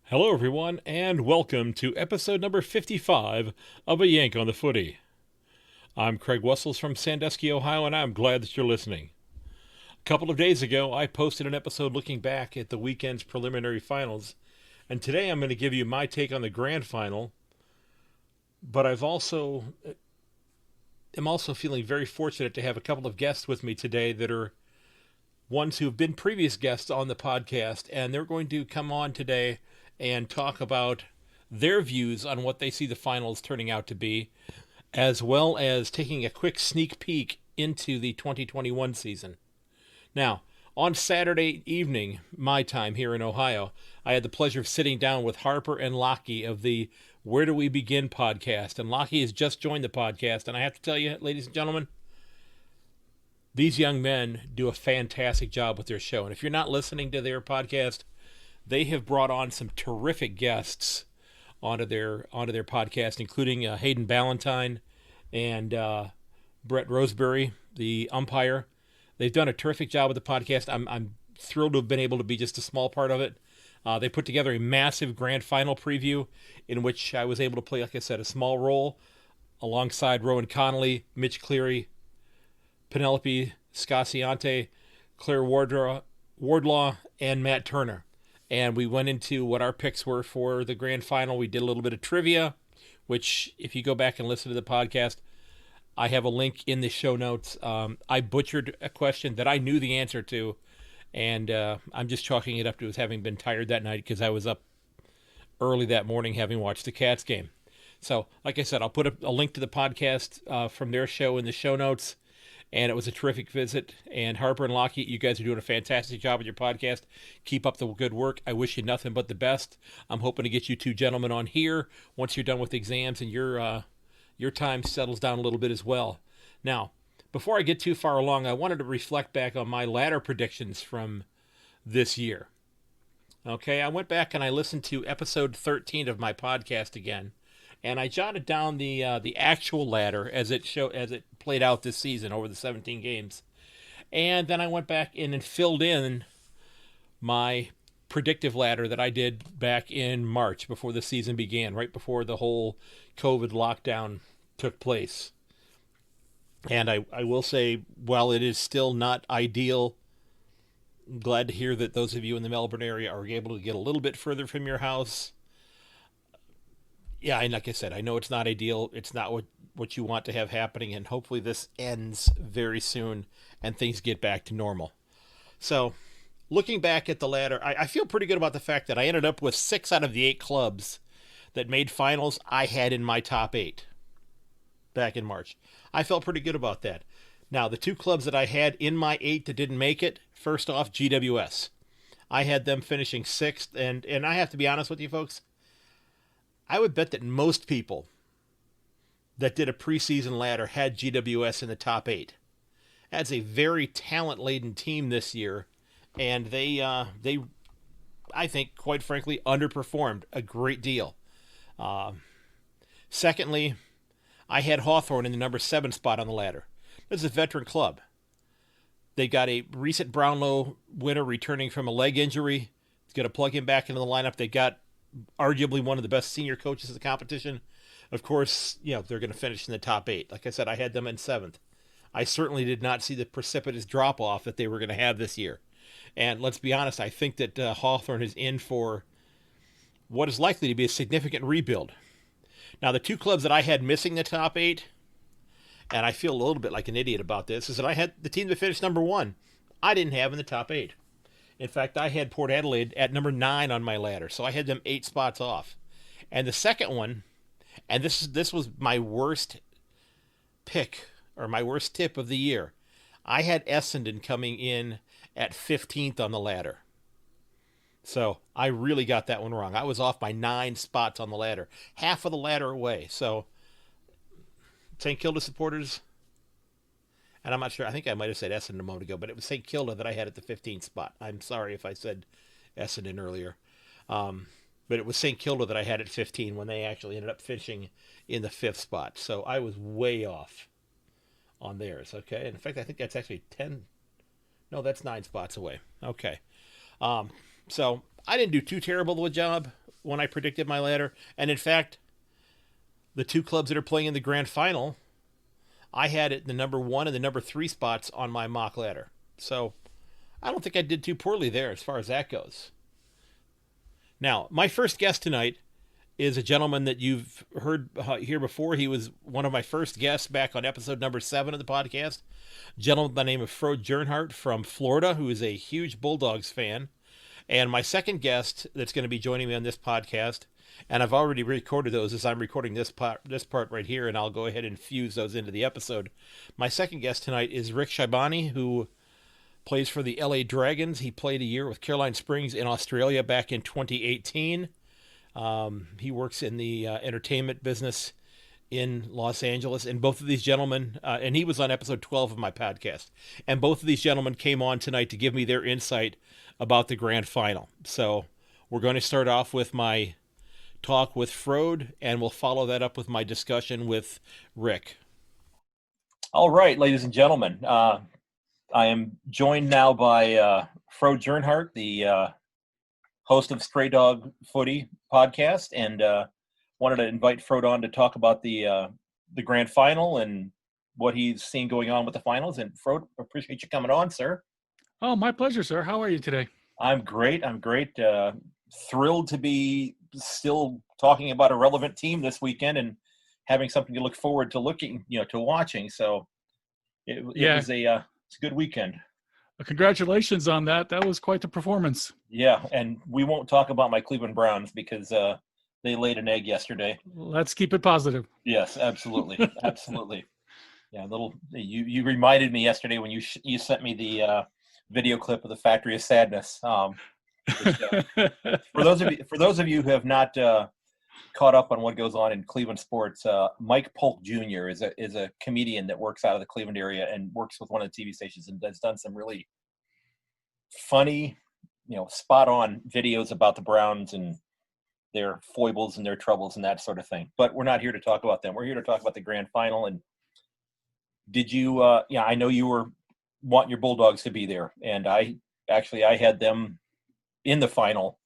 Hello, everyone, and welcome to episode number 55 of A Yank on the Footy. I'm Craig Wessels from Sandusky, Ohio, and I'm glad that you're listening. A couple of days ago, I posted an episode looking back at the weekend's preliminary finals, and today I'm going to give you my take on the grand final, but I'm also feeling very fortunate to have a couple of guests with me today that are ones who have been previous guests on the podcast, and they're going to come on today and talk about their views on what they see the finals turning out to be, as well as taking a quick sneak peek into the 2021 season. Now, on Saturday evening, my time here in Ohio, I had the pleasure of sitting down with Harper and Lockie of the Where Do We Begin podcast, and Lockie has just joined the podcast, and I have to tell you, ladies and gentlemen, these young men do a fantastic job with their show, and if you're not listening to their podcast, they have brought on some terrific guests onto their podcast, including Hayden Ballantyne and Brett Roseberry, the umpire. They've done a terrific job with the podcast. I'm thrilled to have been able to be just a small part of it. They put together a massive grand final preview in which I was able to play, like I said, a small role alongside Rowan Connolly, Mitch Cleary, Penelope Scaciante, Claire Wardlaw, and Matt Turner. And we went into what our picks were for the grand final. We did a little bit of trivia, which if you go back and listen to the podcast, I have a link in the show notes. I butchered a question that I knew the answer to, and I'm just chalking it up to as having been tired that night because I was up early that morning having watched the Cats game. So, like I said, I'll put a link to the podcast from their show in the show notes. And it was a terrific visit. And Harper and Lockie, you guys are doing a fantastic job with your podcast. Keep up the good work. I wish you nothing but the best. I'm hoping to get you two gentlemen on here once you're done with exams and your time settles down a little bit as well. Now, before I get too far along, I wanted to reflect back on my ladder predictions from this year. Okay, I went back and I listened to episode 13 of my podcast again. And I jotted down the actual ladder as it played out this season over the 17 games, and then I went back in and filled in my predictive ladder that I did back in March before the season began, right before the whole COVID lockdown took place. And I will say, while it is still not ideal, I'm glad to hear that those of you in the Melbourne area are able to get a little bit further from your house. Yeah, and like I said, I know it's not ideal. It's not what you want to have happening, and hopefully this ends very soon and things get back to normal. So, looking back at the ladder, I feel pretty good about the fact that I ended up with 6 out of the 8 clubs that made finals I had in my top 8 back in March. I felt pretty good about that. Now, the 2 clubs that I had in my 8 that didn't make it, first off, GWS. I had them finishing 6th, and I have to be honest with you folks, I would bet that most people that did a preseason ladder had GWS in the top 8. That's a very talent-laden team this year, and they I think, quite frankly, underperformed a great deal. Secondly, I had Hawthorn in the number 7 spot on the ladder. This is a veteran club. They got a recent Brownlow winner returning from a leg injury. It's going to plug him back into the lineup. They got arguably one of the best senior coaches of the competition. Of course, they're going to finish in the top 8. Like I said, I had them in 7th. I certainly did not see the precipitous drop-off that they were going to have this year. And let's be honest, I think that Hawthorn is in for what is likely to be a significant rebuild. Now, the 2 clubs that I had missing the top 8, and I feel a little bit like an idiot about this, is that I had the team that finished number 1. I didn't have in the top 8. In fact, I had Port Adelaide at number 9 on my ladder, so I had them 8 spots off. And the second one, and this was my worst pick, or my worst tip of the year, I had Essendon coming in at 15th on the ladder. So I really got that one wrong. I was off by 9 spots on the ladder, half of the ladder away. So, St. Kilda supporters, and I'm not sure, I think I might have said Essendon a moment ago, but it was St. Kilda that I had at the 15th spot. I'm sorry if I said Essendon earlier. But it was St. Kilda that I had at 15 when they actually ended up finishing in the 5th spot. So I was way off on theirs, okay? And in fact, I think that's actually 10. No, that's 9 spots away. Okay. So I didn't do too terrible of a job when I predicted my ladder. And in fact, the two clubs that are playing in the grand final, I had it in the number 1 and the number 3 spots on my mock ladder. So I don't think I did too poorly there as far as that goes. Now, my first guest tonight is a gentleman that you've heard here before. He was one of my first guests back on episode number 7 of the podcast. A gentleman by the name of Frode Jurnhart from Florida, who is a huge Bulldogs fan. And my second guest that's going to be joining me on this podcast, and I've already recorded those as I'm recording this part right here, and I'll go ahead and fuse those into the episode. My second guest tonight is Rick Shaibani, who plays for the LA Dragons. He played a year with Caroline Springs in Australia back in 2018. He works in the entertainment business in Los Angeles, and both of these gentlemen, and he was on episode 12 of my podcast, and both of these gentlemen came on tonight to give me their insight about the grand final. So we're going to start off with my talk with Frode, and we'll follow that up with my discussion with Rick. All right, ladies and gentlemen, I am joined now by Frode Jurnhart, the host of Stray Dog Footy podcast, and wanted to invite Frode on to talk about the grand final and what he's seen going on with the finals. And Frode, appreciate you coming on, sir. Oh, my pleasure, sir. How are you today? I'm great. Thrilled to be still talking about a relevant team this weekend and having something to look forward to to watching. So it was it's a good weekend. Congratulations on that. That was quite the performance. Yeah, and we won't talk about my Cleveland Browns because they laid an egg yesterday. Let's keep it positive. Yes, absolutely. Absolutely. Yeah, you reminded me yesterday when you sent me the video clip of the Factory of Sadness. Which, for those of you who have not caught up on what goes on in Cleveland sports, Mike Polk Jr. is a comedian that works out of the Cleveland area and works with one of the TV stations and has done some really funny, spot on videos about the Browns and their foibles and their troubles and that sort of thing. But we're not here to talk about them. We're here to talk about the grand final. And did you? I know you were wanting your Bulldogs to be there, and I had them in the final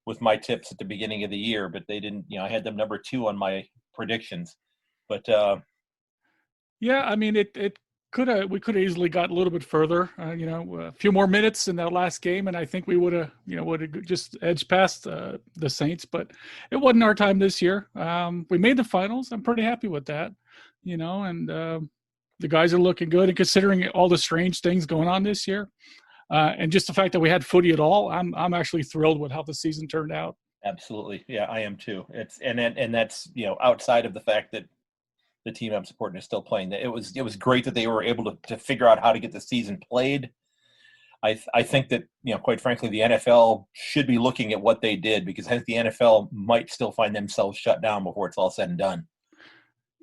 with my tips at the beginning of the year, but they didn't. I had them number 2 on my predictions. But it could have. We could have easily got a little bit further. A few more minutes in that last game, and I think we would have just edged past the Saints. But it wasn't our time this year. We made the finals. I'm pretty happy with that. And the guys are looking good, and considering all the strange things going on this year, and just the fact that we had footy at all, I'm actually thrilled with how the season turned out. Absolutely, yeah, I am too. It's and that's outside of the fact that the team I'm supporting is still playing. It was great that they were able to figure out how to get the season played. I think that quite frankly, the NFL should be looking at what they did, because I think the NFL might still find themselves shut down before it's all said and done.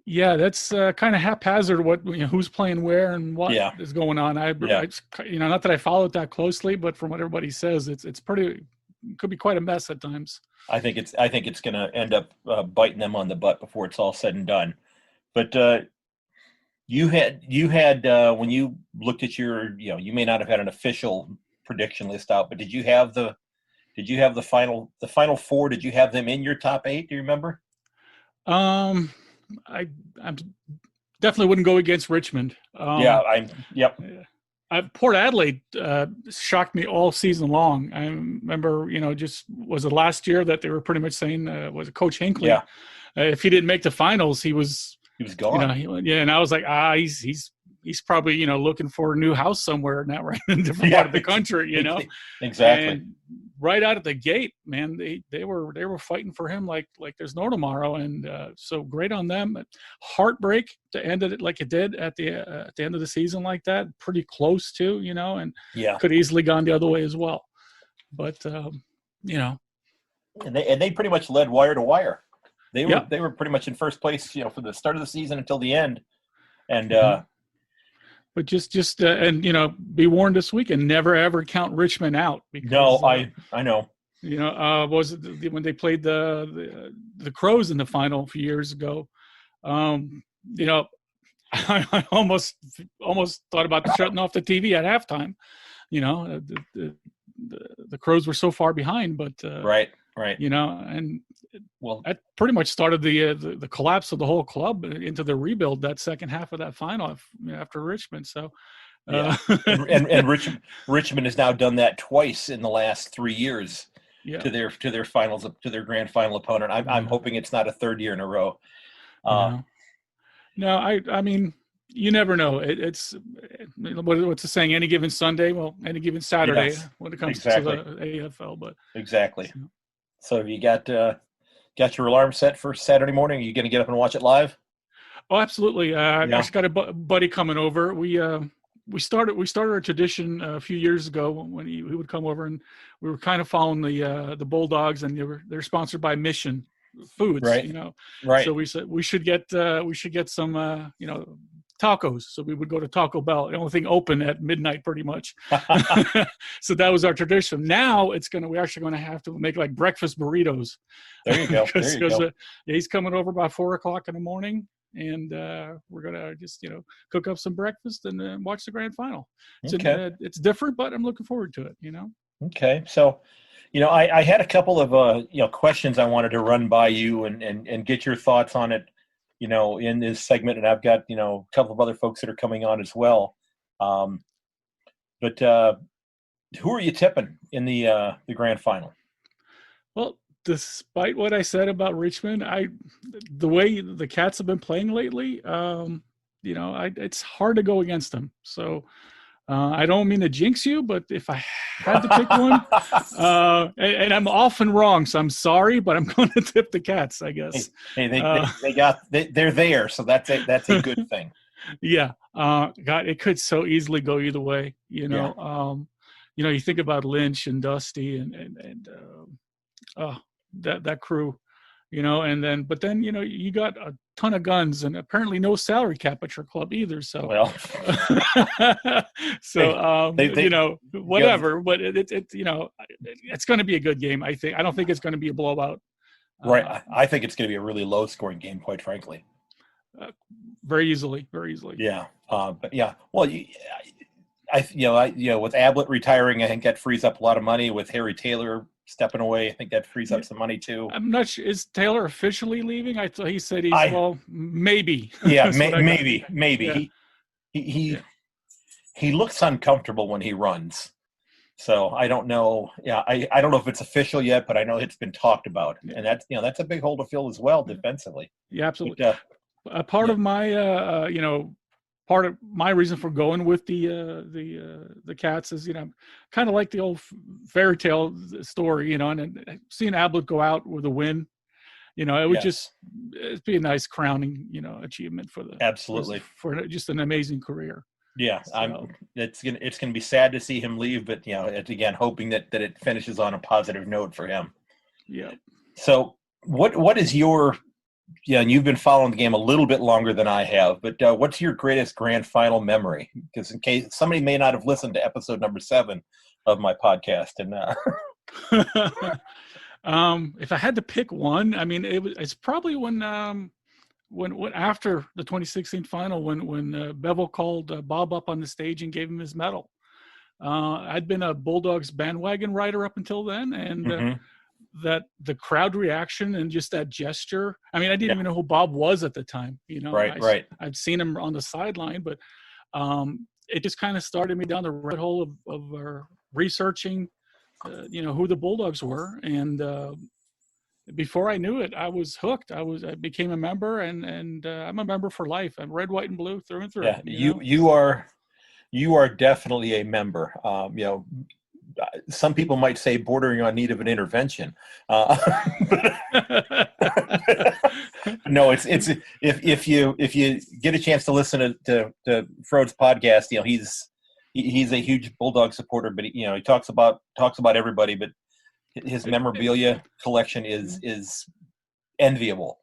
Yeah, that's kind of haphazard. What who's playing where and what is going on. I not that I follow it that closely, but from what everybody says, it's pretty. Could be quite a mess at times. I think it's going to end up biting them on the butt before it's all said and done. But you had when you looked at your you may not have had an official prediction list out, but did you have the final 4? Did you have them in your top 8? Do you remember? I definitely wouldn't go against Richmond. Port Adelaide shocked me all season long. I remember, was it last year that they were pretty much saying, was it Coach Hinckley? Yeah. If he didn't make the finals, he was gone. And I was like, he's probably, looking for a new house somewhere now, right in a different part of the country, Exactly. And right out of the gate, man, they were fighting for him like there's no tomorrow, and so great on them. Heartbreak to end it like it did at the end of the season like that. Pretty close to, and could easily gone the other way as well. But and they pretty much led wire to wire. They were pretty much in first place, for the start of the season until the end, and. But just be warned this week and never ever count Richmond out. Because, I know. Was it when they played the Crows in the final a few years ago? I almost thought about shutting off the TV at halftime you know, the Crows were so far behind, but right. You know, and well, that pretty much started the collapse of the whole club into the rebuild that second half of that final after Richmond. So, yeah, and Richmond has now done that twice in the last 3 years to their finals, to their grand final opponent. I'm hoping it's not a third year in a row. No, I mean, you never know. It's what's the saying? Any given Sunday, well, any given Saturday when it comes to the AFL. But exactly. So have you got your alarm set for Saturday morning? Are you going to get up and watch it live? Oh, absolutely. I just got a buddy coming over. We started a tradition a few years ago when he would come over, and we were kind of following the Bulldogs, and they're sponsored by Mission Foods, right? You know, right. So we said we should get some you know, tacos. So we would go to Taco Bell, the only thing open at midnight, pretty much. So that was our tradition. Now we're actually going to have to make like breakfast burritos. There you go. He's coming over by 4:00 in the morning. And we're gonna just, you know, cook up some breakfast and watch the grand final. It's different, but I'm looking forward to it. You know. Okay, so, you know, I had a couple of questions I wanted to run by you and get your thoughts on it, you know, in this segment, and I've got, you know, a couple of other folks that are coming on as well. But who are you tipping in the grand final? Well, despite what I said about Richmond, the way the Cats have been playing lately, you know, it's hard to go against them. So I don't mean to jinx you, but if I had to pick one, and I'm often wrong, so I'm sorry, but I'm going to tip the Cats, I guess. Hey, they're there, so that's a good thing. Yeah, God, it could so easily go either way. You know, you know, you think about Lynch and Dusty and that crew, you know, but then, you know, you got a ton of guns and apparently no salary cap at your club either. So, well, you know, whatever, but it you know, it's going to be a good game. I don't think it's going to be a blowout. Right. I think it's going to be a really low scoring game, quite frankly. Very easily. Yeah. But yeah, well, with Ablett retiring, I think that frees up a lot of money. With Harry Taylor stepping away, I think that frees up some money too. I'm not sure. Is Taylor officially leaving? I thought he said maybe. Yeah, maybe. Yeah. He looks uncomfortable when he runs. So I don't know. Yeah, I don't know if it's official yet, but I know it's been talked about, and that's a big hole to fill as well defensively. Yeah, absolutely. But, part of my part of my reason for going with the Cats is, you know, kind of like the old fairy tale story, you know, and seeing Ablett go out with a win, you know, it would it'd be a nice crowning, you know, achievement for for just an amazing career. Yeah, so, it's gonna be sad to see him leave, but, you know, again, hoping that it finishes on a positive note for him. Yeah. So what is your and you've been following the game a little bit longer than I have, but what's your greatest grand final memory? Because in case somebody may not have listened to episode number 7 of my podcast, and if I had to pick one, I mean, it's probably when after the 2016 final, when Bevel called Bob up on the stage and gave him his medal. I'd been a Bulldogs bandwagon rider up until then, and that the crowd reaction and just that gesture. I mean, I didn't even know who Bob was at the time. You know, right. I'd seen him on the sideline, but it just kind of started me down the rabbit hole of researching, you know, who the Bulldogs were, and before I knew it, I was hooked. I became a member, and I'm a member for life. I'm red, white, and blue through and through. Yeah, you are definitely a member. You know, some people might say bordering on need of an intervention. No, it's if you get a chance to listen to Frode's podcast, you know, he's a huge Bulldog supporter, but he talks about everybody, but his memorabilia collection is enviable.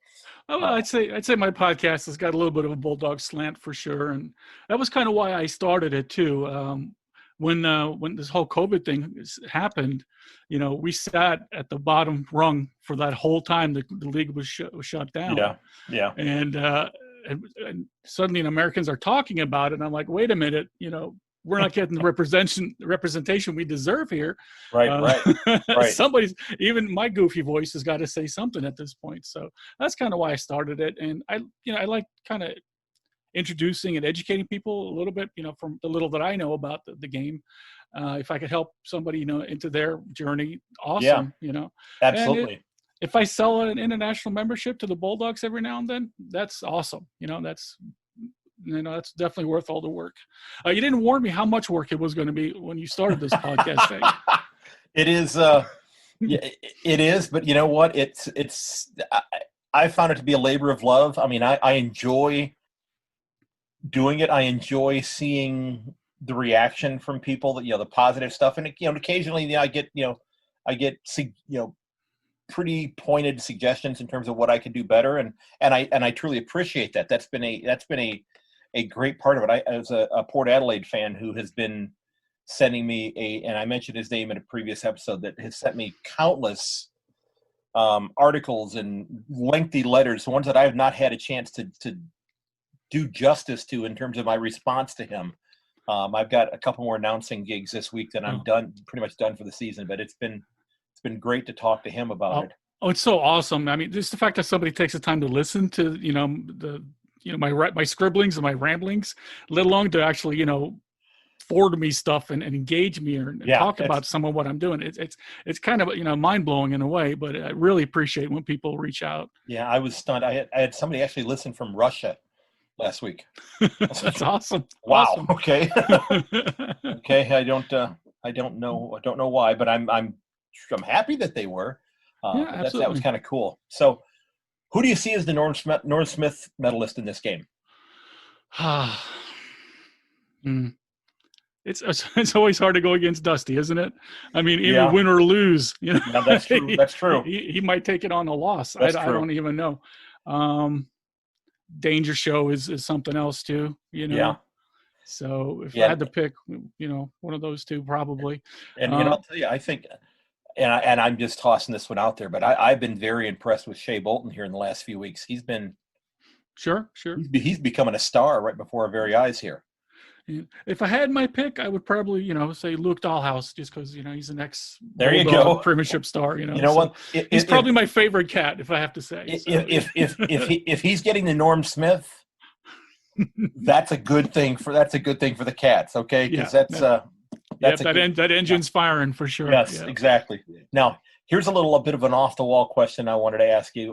Oh, I'd say my podcast has got a little bit of a Bulldog slant for sure, and that was kind of why I started it too. When this whole COVID thing happened, you know, we sat at the bottom rung for that whole time the league was shut down. Yeah. And suddenly Americans are talking about it, and I'm like, wait a minute, you know, we're not getting the representation we deserve here. Right. Somebody's, even my goofy voice has got to say something at this point. So that's kind of why I started it. And I like kind of introducing and educating people a little bit, from the little that I know about the game. If I could help somebody, into their journey, awesome, Absolutely. And if I sell an international membership to the Bulldogs every now and then, that's awesome. That's definitely worth all the work. You didn't warn me how much work it was going to be when you started this podcast thing. It is, it is, but you know what? I found it to be a labor of love. I mean, I enjoy doing it. I enjoy seeing the reaction from people, that the positive stuff, and occasionally I get pretty pointed suggestions in terms of what I could do better, and I truly appreciate that. That's been a great part of it. I was a Port Adelaide fan who has been sending me and I mentioned his name in a previous episode, that has sent me countless articles and lengthy letters, ones that I have not had a chance to do justice to in terms of my response to him. I've got a couple more announcing gigs this week, then I'm pretty much done for the season, but it's been great to talk to him about it. Oh, it's so awesome. I mean, just the fact that somebody takes the time to listen to, my scribblings and my ramblings, let alone to actually, forward me stuff and engage me and talk about some of what I'm doing. It's kind of, mind blowing in a way, but I really appreciate when people reach out. Yeah. I was stunned. I had somebody actually listen from Russia last week. That's awesome. Wow. Awesome. Okay. Okay. I don't know why, but I'm happy that they were. That was kind of cool. So, who do you see as the Norm Smith medalist in this game? It's always hard to go against Dusty, isn't it? I mean, even win or lose, Yeah, that's true. That's true. He might take it on a loss. I don't even know. Danger Show is something else too, Yeah. So if I had to pick, one of those two probably. And I'll tell you, I think, and I'm just tossing this one out there, but I've been very impressed with Shea Bolton here in the last few weeks. He's been sure. He's becoming a star right before our very eyes here. If I had my pick, I would probably, say Luke Dahlhaus, just because, he's an there you go Premiership star. You know what? He's probably my favorite cat, if I have to say. If he's getting the Norm Smith, that's a good thing for the Cats. Okay, because that engine's firing for sure. Yes, exactly. Now, here's a bit of an off the wall question I wanted to ask you.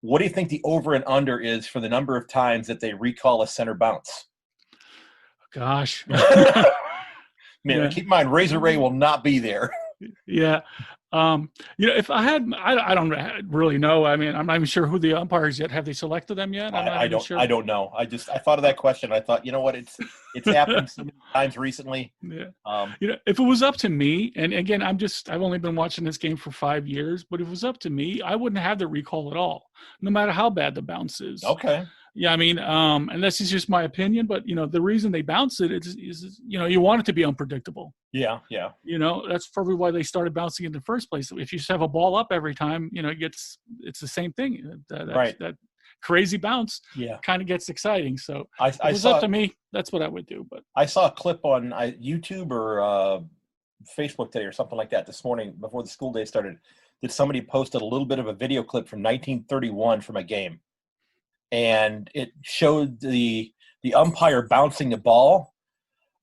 What do you think the over and under is for the number of times that they recall a center bounce? Gosh. Keep in mind, Razor Ray will not be there. Yeah. If I had, I don't really know. I mean, I'm not even sure who the umpires yet. Have they selected them yet? I don't know. I thought of that question. I thought, you know what? It's happened so many times recently. Yeah. If it was up to me, and again, I've only been watching this game for 5 years, but if it was up to me, I wouldn't have the recall at all, no matter how bad the bounce is. Okay. Yeah, I mean, and this is just my opinion, but the reason they bounce it is you want it to be unpredictable. Yeah. That's probably why they started bouncing in the first place. If you just have a ball up every time, it's the same thing. That crazy bounce kind of gets exciting. So if it was up to me, that's what I would do. But I saw a clip on YouTube or Facebook today or something like that this morning before the school day started, that somebody posted a little bit of a video clip from 1931 from a game. And it showed the umpire bouncing the ball,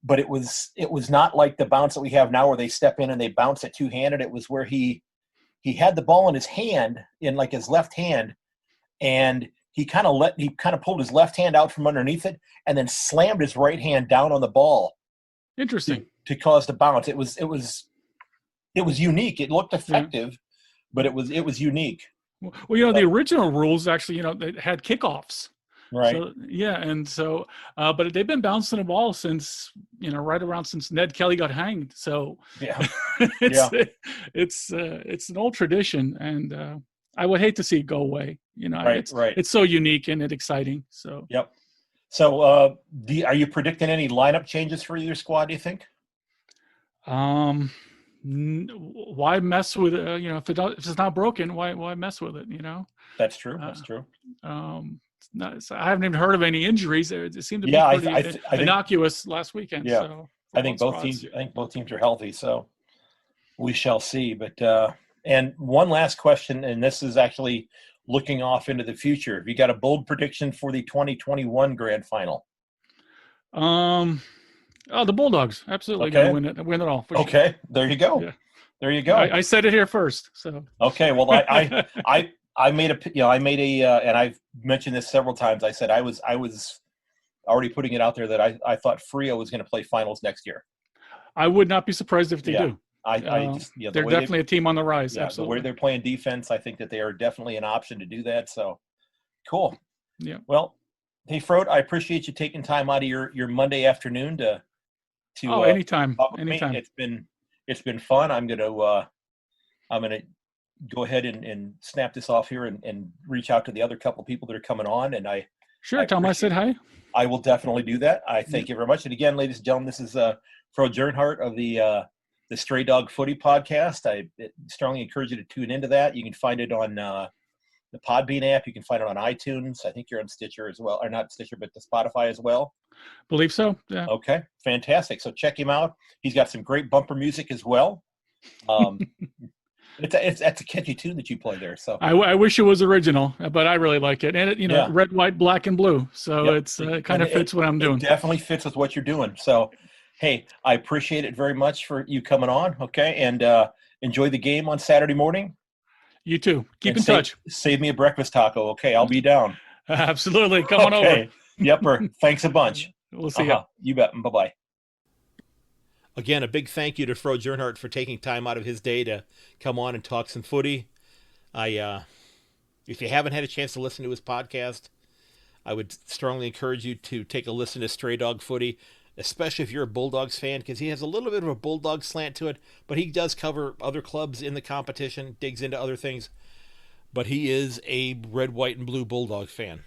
but it was not like the bounce that we have now where they step in and they bounce it two-handed. It was where he had the ball in his hand, in like his left hand, and he kind of pulled his left hand out from underneath it and then slammed his right hand down on the ball. Interesting. To cause the bounce. It was unique. It looked effective, but it was unique. Well, the original rules actually, they had kickoffs. Right. So, and so, but they've been bouncing the ball since, right around since Ned Kelly got hanged. So it's an old tradition, and I would hate to see it go away. It's so unique and exciting. So. Yep. So, are you predicting any lineup changes for either squad, do you think? Why mess with it? If it's not broken, why mess with it? That's true. That's true. I haven't even heard of any injuries. It seemed to be pretty innocuous last weekend. Yeah, so I think both teams are healthy. So we shall see. But and one last question, and this is actually looking off into the future. Have you got a bold prediction for the 2021 Grand Final? The Bulldogs absolutely going to win it all. For okay, sure. There you go. Yeah. There you go. I said it here first. So okay, well, I made and I've mentioned this several times. I said I was already putting it out there that I thought Frio was going to play finals next year. I would not be surprised if they do. They're definitely a team on the rise. Yeah, absolutely. The way they're playing defense, I think that they are definitely an option to do that. So cool. Yeah. Well, hey, Frode, I appreciate you taking time out of your Monday afternoon to anytime. Anytime. It's been fun. I'm gonna go ahead and snap this off here and reach out to the other couple of people that are coming on. And tell them I said hi. I will definitely do that. I thank you very much. And again, ladies and gentlemen, this is Frode Jurnhart of the Stray Dog Footy podcast. I strongly encourage you to tune into that. You can find it on the Podbean app. You can find it on iTunes. I think you're on Stitcher as well, or not Stitcher, but the Spotify as well. Believe so. Yeah. Okay. Fantastic. So check him out. He's got some great bumper music as well. That's a catchy tune that you play there. So I wish it was original, but I really like it. And it, red, white, black, and blue. So it kind of fits what I'm doing. It definitely fits with what you're doing. So, hey, I appreciate it very much for you coming on. Okay. And enjoy the game on Saturday morning. You too. Keep in touch. Save me a breakfast taco. Okay. I'll be down. Absolutely. Come on over. Yepper. Thanks a bunch. We'll see you. You bet. Bye-bye. Again, a big thank you to Frode Jurnhart for taking time out of his day to come on and talk some footy. If you haven't had a chance to listen to his podcast, I would strongly encourage you to take a listen to Stray Dog Footy, especially if you're a Bulldogs fan, because he has a little bit of a Bulldog slant to it, but he does cover other clubs in the competition, digs into other things. But he is a red, white, and blue Bulldog fan,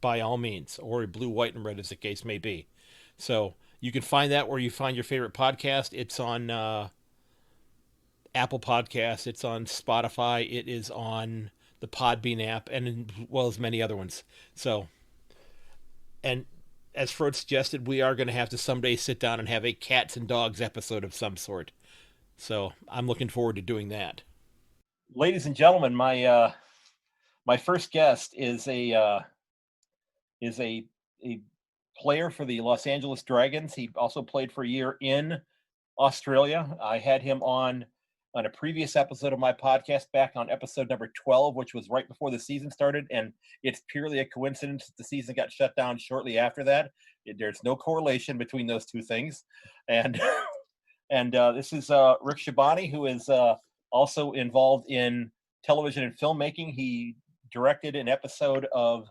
by all means, or a blue, white, and red, as the case may be. So you can find that where you find your favorite podcast. It's on Apple Podcasts. It's on Spotify. It is on the Podbean app, and as well as many other ones. So, and as Frode suggested, we are going to have to someday sit down and have a cats and dogs episode of some sort. So I'm looking forward to doing that. Ladies and gentlemen, my first guest is a player for the Los Angeles Dragons. He also played for a year in Australia. I had him on a previous episode of my podcast, back on episode number 12, which was right before the season started. And it's purely a coincidence that the season got shut down shortly after that. There's no correlation between those two things. And this is Rick Shaibani, who is also involved in television and filmmaking. He directed an episode of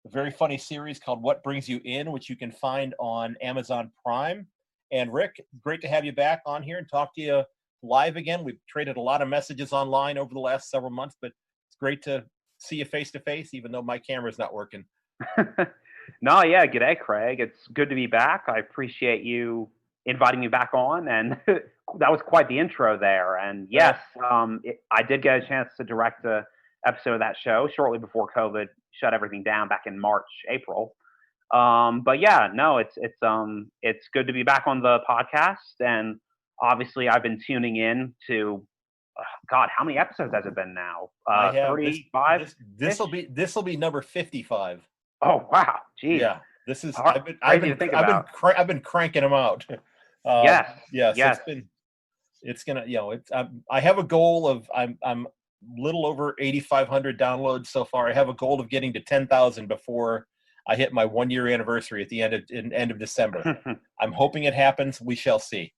a very funny series called What Brings You In, which you can find on Amazon Prime. And Rick, great to have you back on here and talk to you live again. We've traded a lot of messages online over the last several months, but it's great to see you face to face, even though my camera's not working. No, yeah. G'day, Craig. It's good to be back. I appreciate you inviting me back on, and that was quite the intro there. And yes, I did get a chance to direct a episode of that show shortly before COVID shut everything down back in March, April. But yeah, no, it's good to be back on the podcast. And obviously I've been tuning in to, God, how many episodes has it been now? 35? This will be number 55. Oh, wow. Geez. Yeah. This is, I've been cranking them out. Yes. It's gonna, I have a goal of, I'm little over 8,500 downloads so far. I have a goal of getting to 10,000 before I hit my 1 year anniversary at the end of December. I'm hoping it happens. We shall see.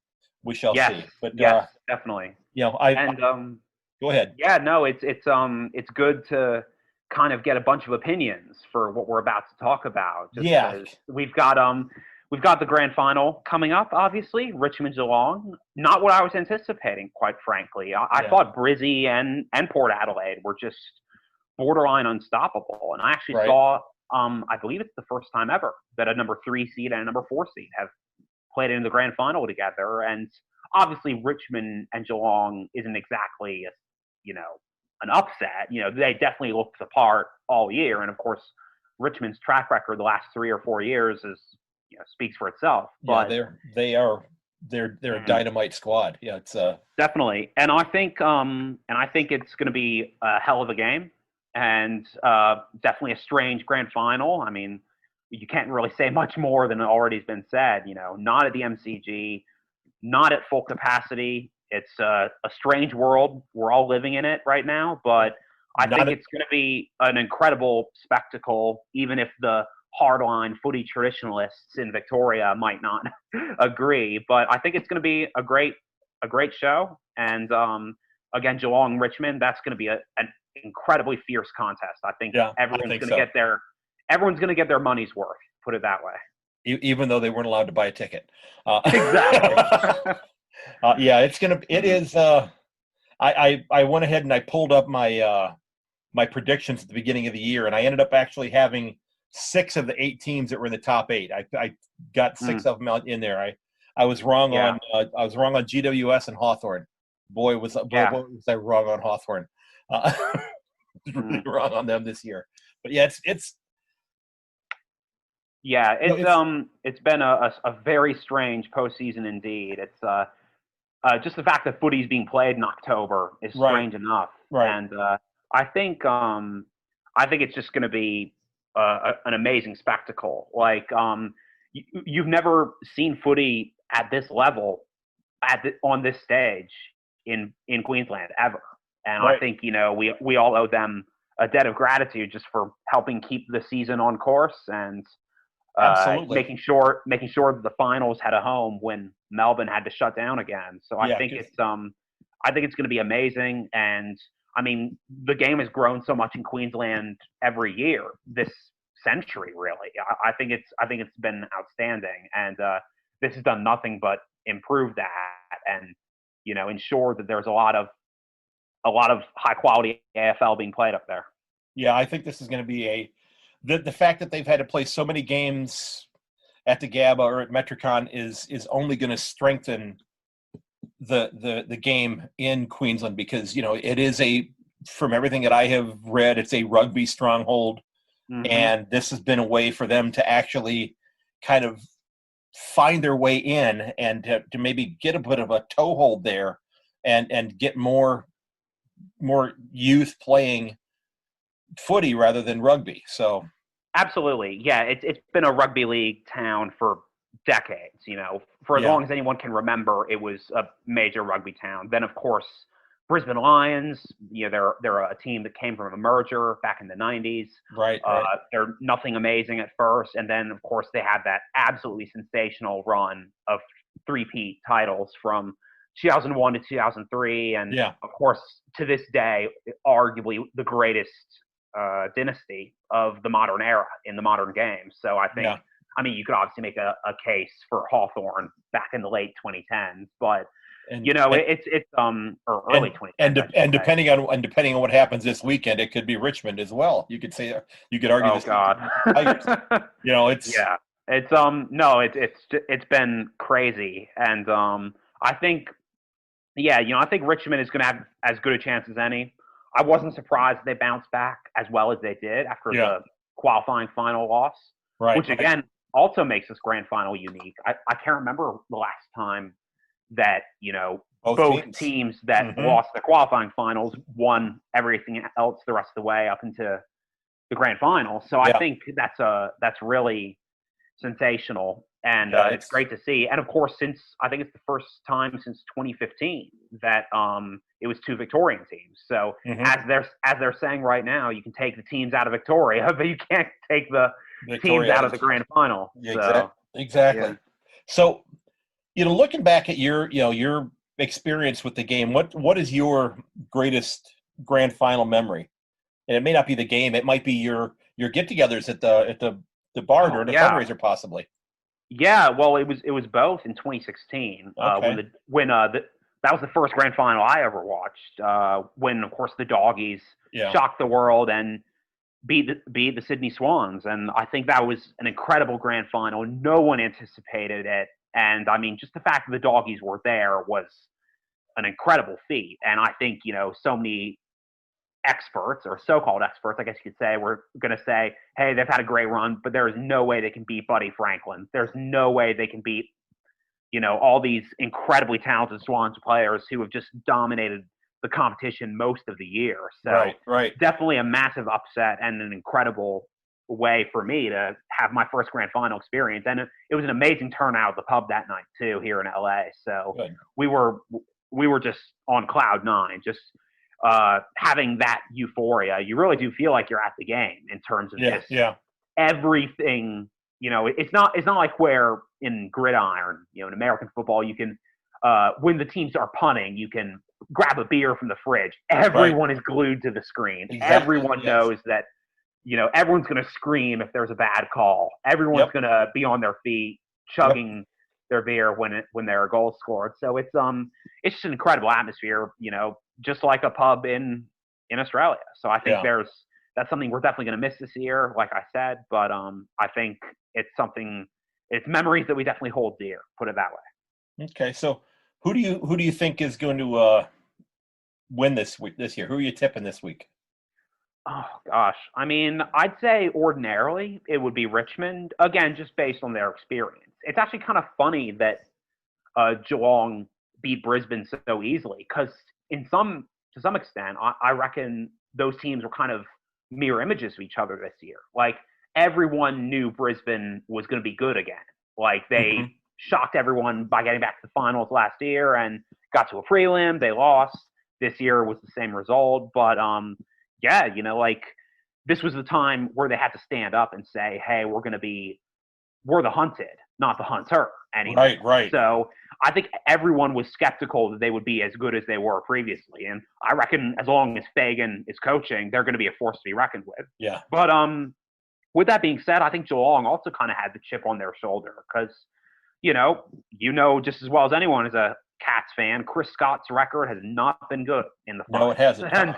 See. But yes, definitely. Go ahead. Yeah, no, it's good to kind of get a bunch of opinions for what we're about to talk about. We've got the grand final coming up, obviously, Richmond Geelong. Not what I was anticipating, quite frankly. I thought Brizzy and Port Adelaide were just borderline unstoppable. And I actually saw, I believe it's the first time ever that a number 3 seed and a number 4 seed have played in the grand final together. And obviously Richmond and Geelong isn't exactly, an upset. They definitely looked the part all year. And of course, Richmond's track record the last 3 or 4 years is, speaks for itself. But they're a dynamite squad. Yeah, it's definitely. And I think it's going to be a hell of a game, and definitely a strange grand final. I mean, you can't really say much more than already has been said. Not at the MCG, not at full capacity. It's a strange world. We're all living in it right now, but I think it's going to be an incredible spectacle, even if the hardline footy traditionalists in Victoria might not agree. But I think it's going to be a great show. And again, Geelong Richmond, that's going to be an incredibly fierce contest. I think everyone's going to get their money's worth. Put it that way. Even though they weren't allowed to buy a ticket. Exactly. It is. I went ahead and I pulled up my my predictions at the beginning of the year, and I ended up actually having 6 of the 8 teams that were in the top 8. I got 6 of them in there. I was wrong on GWS and Hawthorn. Boy was I wrong on Hawthorn. Really wrong on them this year. But yeah, it's been a very strange postseason indeed. It's just the fact that footy's being played in October is strange enough. Right. And I think it's just going to be an amazing spectacle. Like you've never seen footy at this level on this stage in Queensland ever. And I think we all owe them a debt of gratitude just for helping keep the season on course and making sure that the finals had a home when Melbourne had to shut down again. So I think it's going to be amazing. And I mean, the game has grown so much in Queensland every year this century. Really, I think it's been outstanding, and this has done nothing but improve that and ensure that there's a lot of high quality AFL being played up there. Yeah, I think this is going to be the fact that they've had to play so many games at the Gabba or at Metricon is only going to strengthen the game in Queensland, because it is from everything that I have read, it's a rugby stronghold, and this has been a way for them to actually kind of find their way in and to maybe get a bit of a toehold there and get more youth playing footy rather than rugby. So absolutely, yeah, it's been a rugby league town for decades. For as long as anyone can remember, it was a major rugby town. Then of course Brisbane Lions, they're a team that came from a merger back in the 90s. Right. They're nothing amazing at first, and then of course they had that absolutely sensational run of 3-peat titles from 2001 to 2003, and of course to this day, arguably the greatest dynasty of the modern era in the modern game. So I think, I mean, you could obviously make a case for Hawthorn back in the late 2010s, but it's or early 2010s. And depending on what happens this weekend, it could be Richmond as well. You could argue. Oh God. It's been crazy, and I think Richmond is going to have as good a chance as any. I wasn't surprised they bounced back as well as they did after the qualifying final loss, which again also makes this grand final unique. I can't remember the last time that both teams that lost the qualifying finals won everything else the rest of the way up into the grand final. So I think that's really sensational, and it's great to see. And of course, since I think it's the first time since 2015 that it was 2 Victorian teams. So as they're saying right now, you can take the teams out of Victoria, but you can't take the teams out of the grand final. Yeah, exactly. Yeah. So, looking back at your experience with the game, what is your greatest grand final memory? And it may not be the game; it might be your get-togethers at the bar during the fundraiser, possibly. Yeah, well, it was both in 2016 when that was the first grand final I ever watched. When of course the Doggies shocked the world and beat the Sydney Swans, and I think that was an incredible grand final. No one anticipated it, and I mean, just the fact that the Doggies were there was an incredible feat. And I think so many experts, or so-called experts, I guess you could say, were going to say, hey, they've had a great run, but there is no way they can beat Buddy Franklin. There's no way they can beat, all these incredibly talented Swans players who have just dominated the competition most of the year. So right. Definitely a massive upset and an incredible way for me to have my first grand final experience. And it was an amazing turnout at the pub that night too, here in LA. So Good. we were just on cloud nine, just having that euphoria. You really do feel like you're at the game in terms of just everything. It's not like where in gridiron, in American football, you can when the teams are punting, you can grab a beer from the fridge. Everyone is glued to the screen. Exactly. Everyone knows that, everyone's going to scream if there's a bad call. Everyone's going to be on their feet, chugging their beer when there are goals scored. So it's just an incredible atmosphere, just like a pub in Australia. So I think that's something we're definitely going to miss this year, like I said. But I think it's memories that we definitely hold dear. Put it that way. Okay, so who do you think is going to win this year? Who are you tipping this week? Oh gosh, I mean, I'd say ordinarily it would be Richmond, again, just based on their experience. It's actually kind of funny that Geelong beat Brisbane so easily, because to some extent, I reckon those teams were kind of mirror images of each other this year. Like, everyone knew Brisbane was going to be good again. Like, they shocked everyone by getting back to the finals last year and got to a prelim. They lost. This year was the same result. But, this was the time where they had to stand up and say, hey, we're the hunted, not the hunter anymore. Right. So I think everyone was skeptical that they would be as good as they were previously. And I reckon as long as Fagan is coaching, they're going to be a force to be reckoned with. Yeah. But with that being said, I think Geelong also kind of had the chip on their shoulder because, just as well as anyone as a Cats fan, Chris Scott's record has not been good in the finals. No, it hasn't.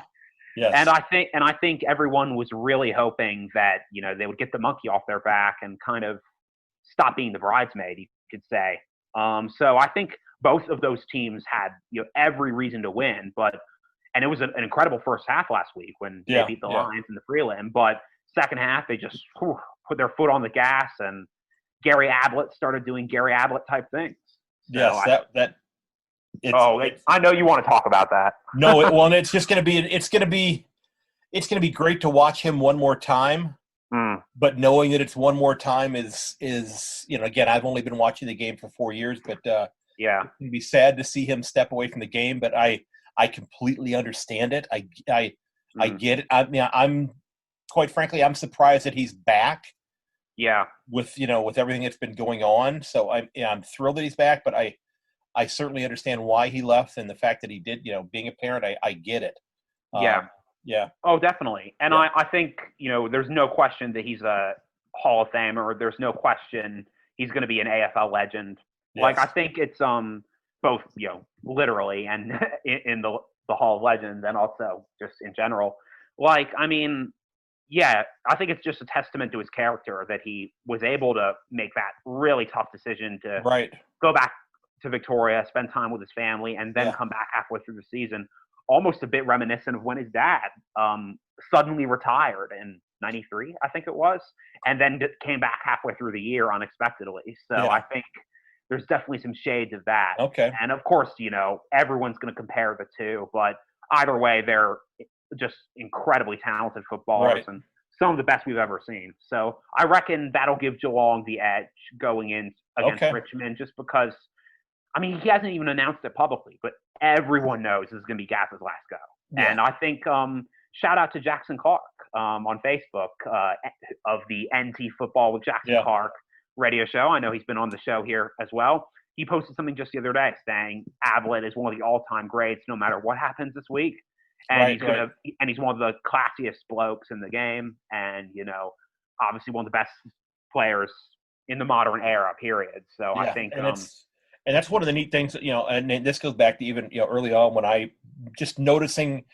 Yes. And I think everyone was really hoping that, they would get the monkey off their back and kind of stop being the bridesmaid, you could say. So I think both of those teams had, every reason to win, and it was an incredible first half last week when they beat the Lions in the prelim, but second half they just put their foot on the gas, and Gary Ablett started doing Gary Ablett type things. So yes, I know you want to talk about that. No, and it's just going to be great to watch him one more time. But knowing that it's one more time is again, I've only been watching the game for 4 years, but it'd be sad to see him step away from the game. But I completely understand it. I get it. I'm quite frankly, I'm surprised that he's back. Yeah. With everything that's been going on, so I'm thrilled that he's back. But I certainly understand why he left, and the fact that he did. Being a parent, I get it. Yeah. Oh, definitely. And I think, there's no question that he's a Hall of Famer. There's no question he's going to be an AFL legend. Yes. Like, I think it's both, literally and in the Hall of Legends and also just in general. Like, I mean, I think it's just a testament to his character that he was able to make that really tough decision to go back to Victoria, spend time with his family, and then come back halfway through the season. Almost a bit reminiscent of when his dad suddenly retired in '93, I think it was, and then came back halfway through the year unexpectedly. So I think there's definitely some shades of that. Okay. And of course, everyone's going to compare the two, but either way, they're just incredibly talented footballers and some of the best we've ever seen. So I reckon that'll give Geelong the edge going in against Richmond, just because, I mean, he hasn't even announced it publicly, but everyone knows this is going to be Gaff's last go. Yeah. And I think shout out to Jackson Clark on Facebook of the NT Football with Jackson Clark radio show. I know he's been on the show here as well. He posted something just the other day saying Ablett is one of the all-time greats no matter what happens this week. And he's one of the classiest blokes in the game, and obviously one of the best players in the modern era, period. So I think and that's one of the neat things, and this goes back to even, early on when I just noticing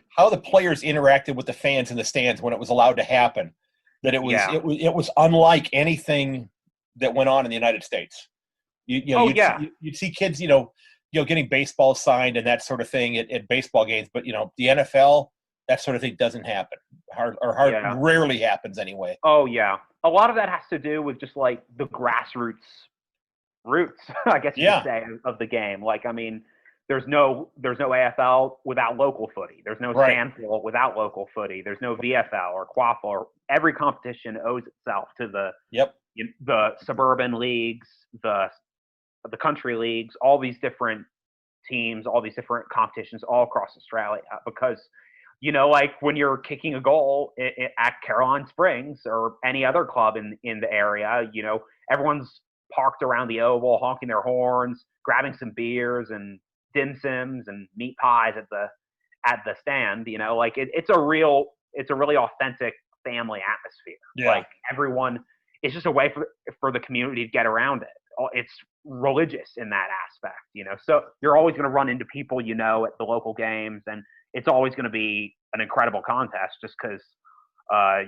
how the players interacted with the fans in the stands when it was allowed to happen, that it was unlike anything that went on in the United States. You'd see kids, getting baseball signed and that sort of thing at baseball games, but the NFL, that sort of thing doesn't happen. Rarely happens anyway. Oh yeah, a lot of that has to do with just like the grassroots roots, I guess you could say, of the game. Like, I mean, there's no AFL without local footy. There's no Sandfield without local footy. There's no VFL or QAFL. Every competition owes itself to the suburban leagues, the country leagues, all these different teams, all these different competitions all across Australia. Because, you know, like when you're kicking a goal at Caroline Springs or any other club in the area, you know, everyone's parked around the oval, honking their horns, grabbing some beers and dim sims and meat pies at the stand. You know, like it's a really authentic family atmosphere. Yeah. Like everyone, it's just a way for the community to get around it. It's religious in that aspect, you know. So you're always going to run into people, you know, at the local games, and it's always going to be an incredible contest just because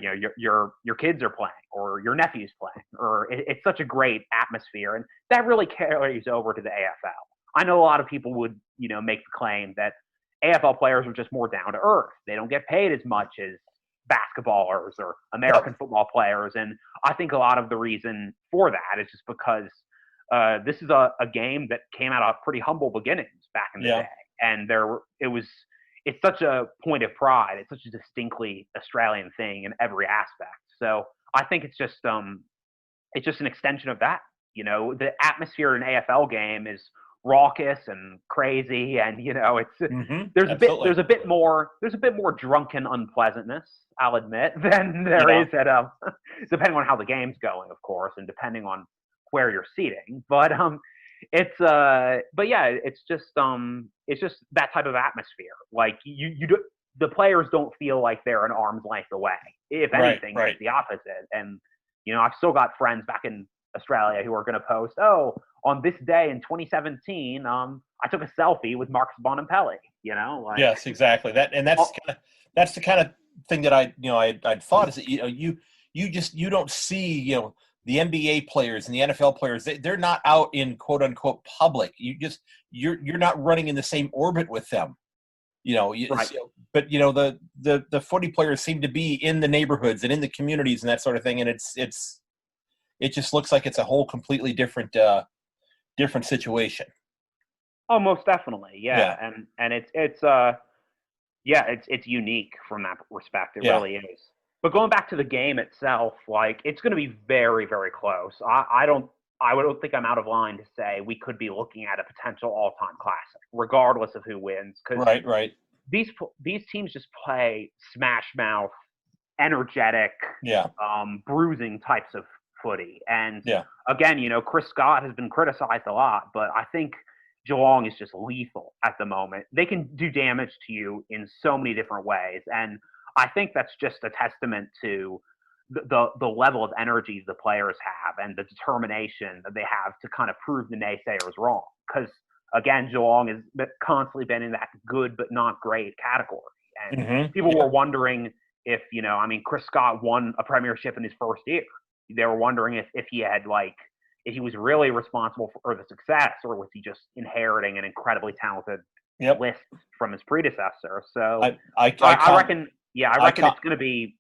you know, your kids are playing or your nephew's playing, or it's such a great atmosphere, and that really carries over to the AFL. I know a lot of people would, you know, make the claim that AFL players are just more down to earth. They don't get paid as much as basketballers or American football players, and I think a lot of the reason for that is just because this is a game that came out of pretty humble beginnings back in the day, and it's such a point of pride. It's such a distinctly Australian thing in every aspect. So I think it's just an extension of that. You know, the atmosphere in an AFL game is raucous and crazy, and you know, it's there's a bit more drunken unpleasantness, I'll admit, than there is at depending on how the game's going, of course, and depending on where you're seating. But it's just that type of atmosphere. Like the players don't feel like they're an arm's length away. If anything, it's the opposite. And you know, I've still got friends back in Australia who are going to post, on this day in 2017, I took a selfie with Marcus Bonampelli. You know, like, yes, exactly. That's the kind of thing that I'd thought is that you don't see, you know, the NBA players and the NFL players, they're not out in quote unquote public. You're not running in the same orbit with them, you know. But you know, the footy players seem to be in the neighborhoods and in the communities and that sort of thing, and it just looks like it's a whole completely different situation. Oh, most definitely, yeah. And it's unique from that respect. It really is. But going back to the game itself, like, it's going to be very, very close. I don't think I'm out of line to say we could be looking at a potential all-time classic, regardless of who wins. Right. These teams just play smash mouth, energetic, bruising types of footy. And again, you know, Chris Scott has been criticized a lot, but I think Geelong is just lethal at the moment. They can do damage to you in so many different ways, and I think that's just a testament to the level of energy the players have and the determination that they have to kind of prove the naysayers wrong. Because again, Geelong has constantly been in that good but not great category, and people were wondering if, you know, I mean, Chris Scott won a premiership in his first year. They were wondering if he was really responsible for the success, or was he just inheriting an incredibly talented list from his predecessor. So I reckon it's going to be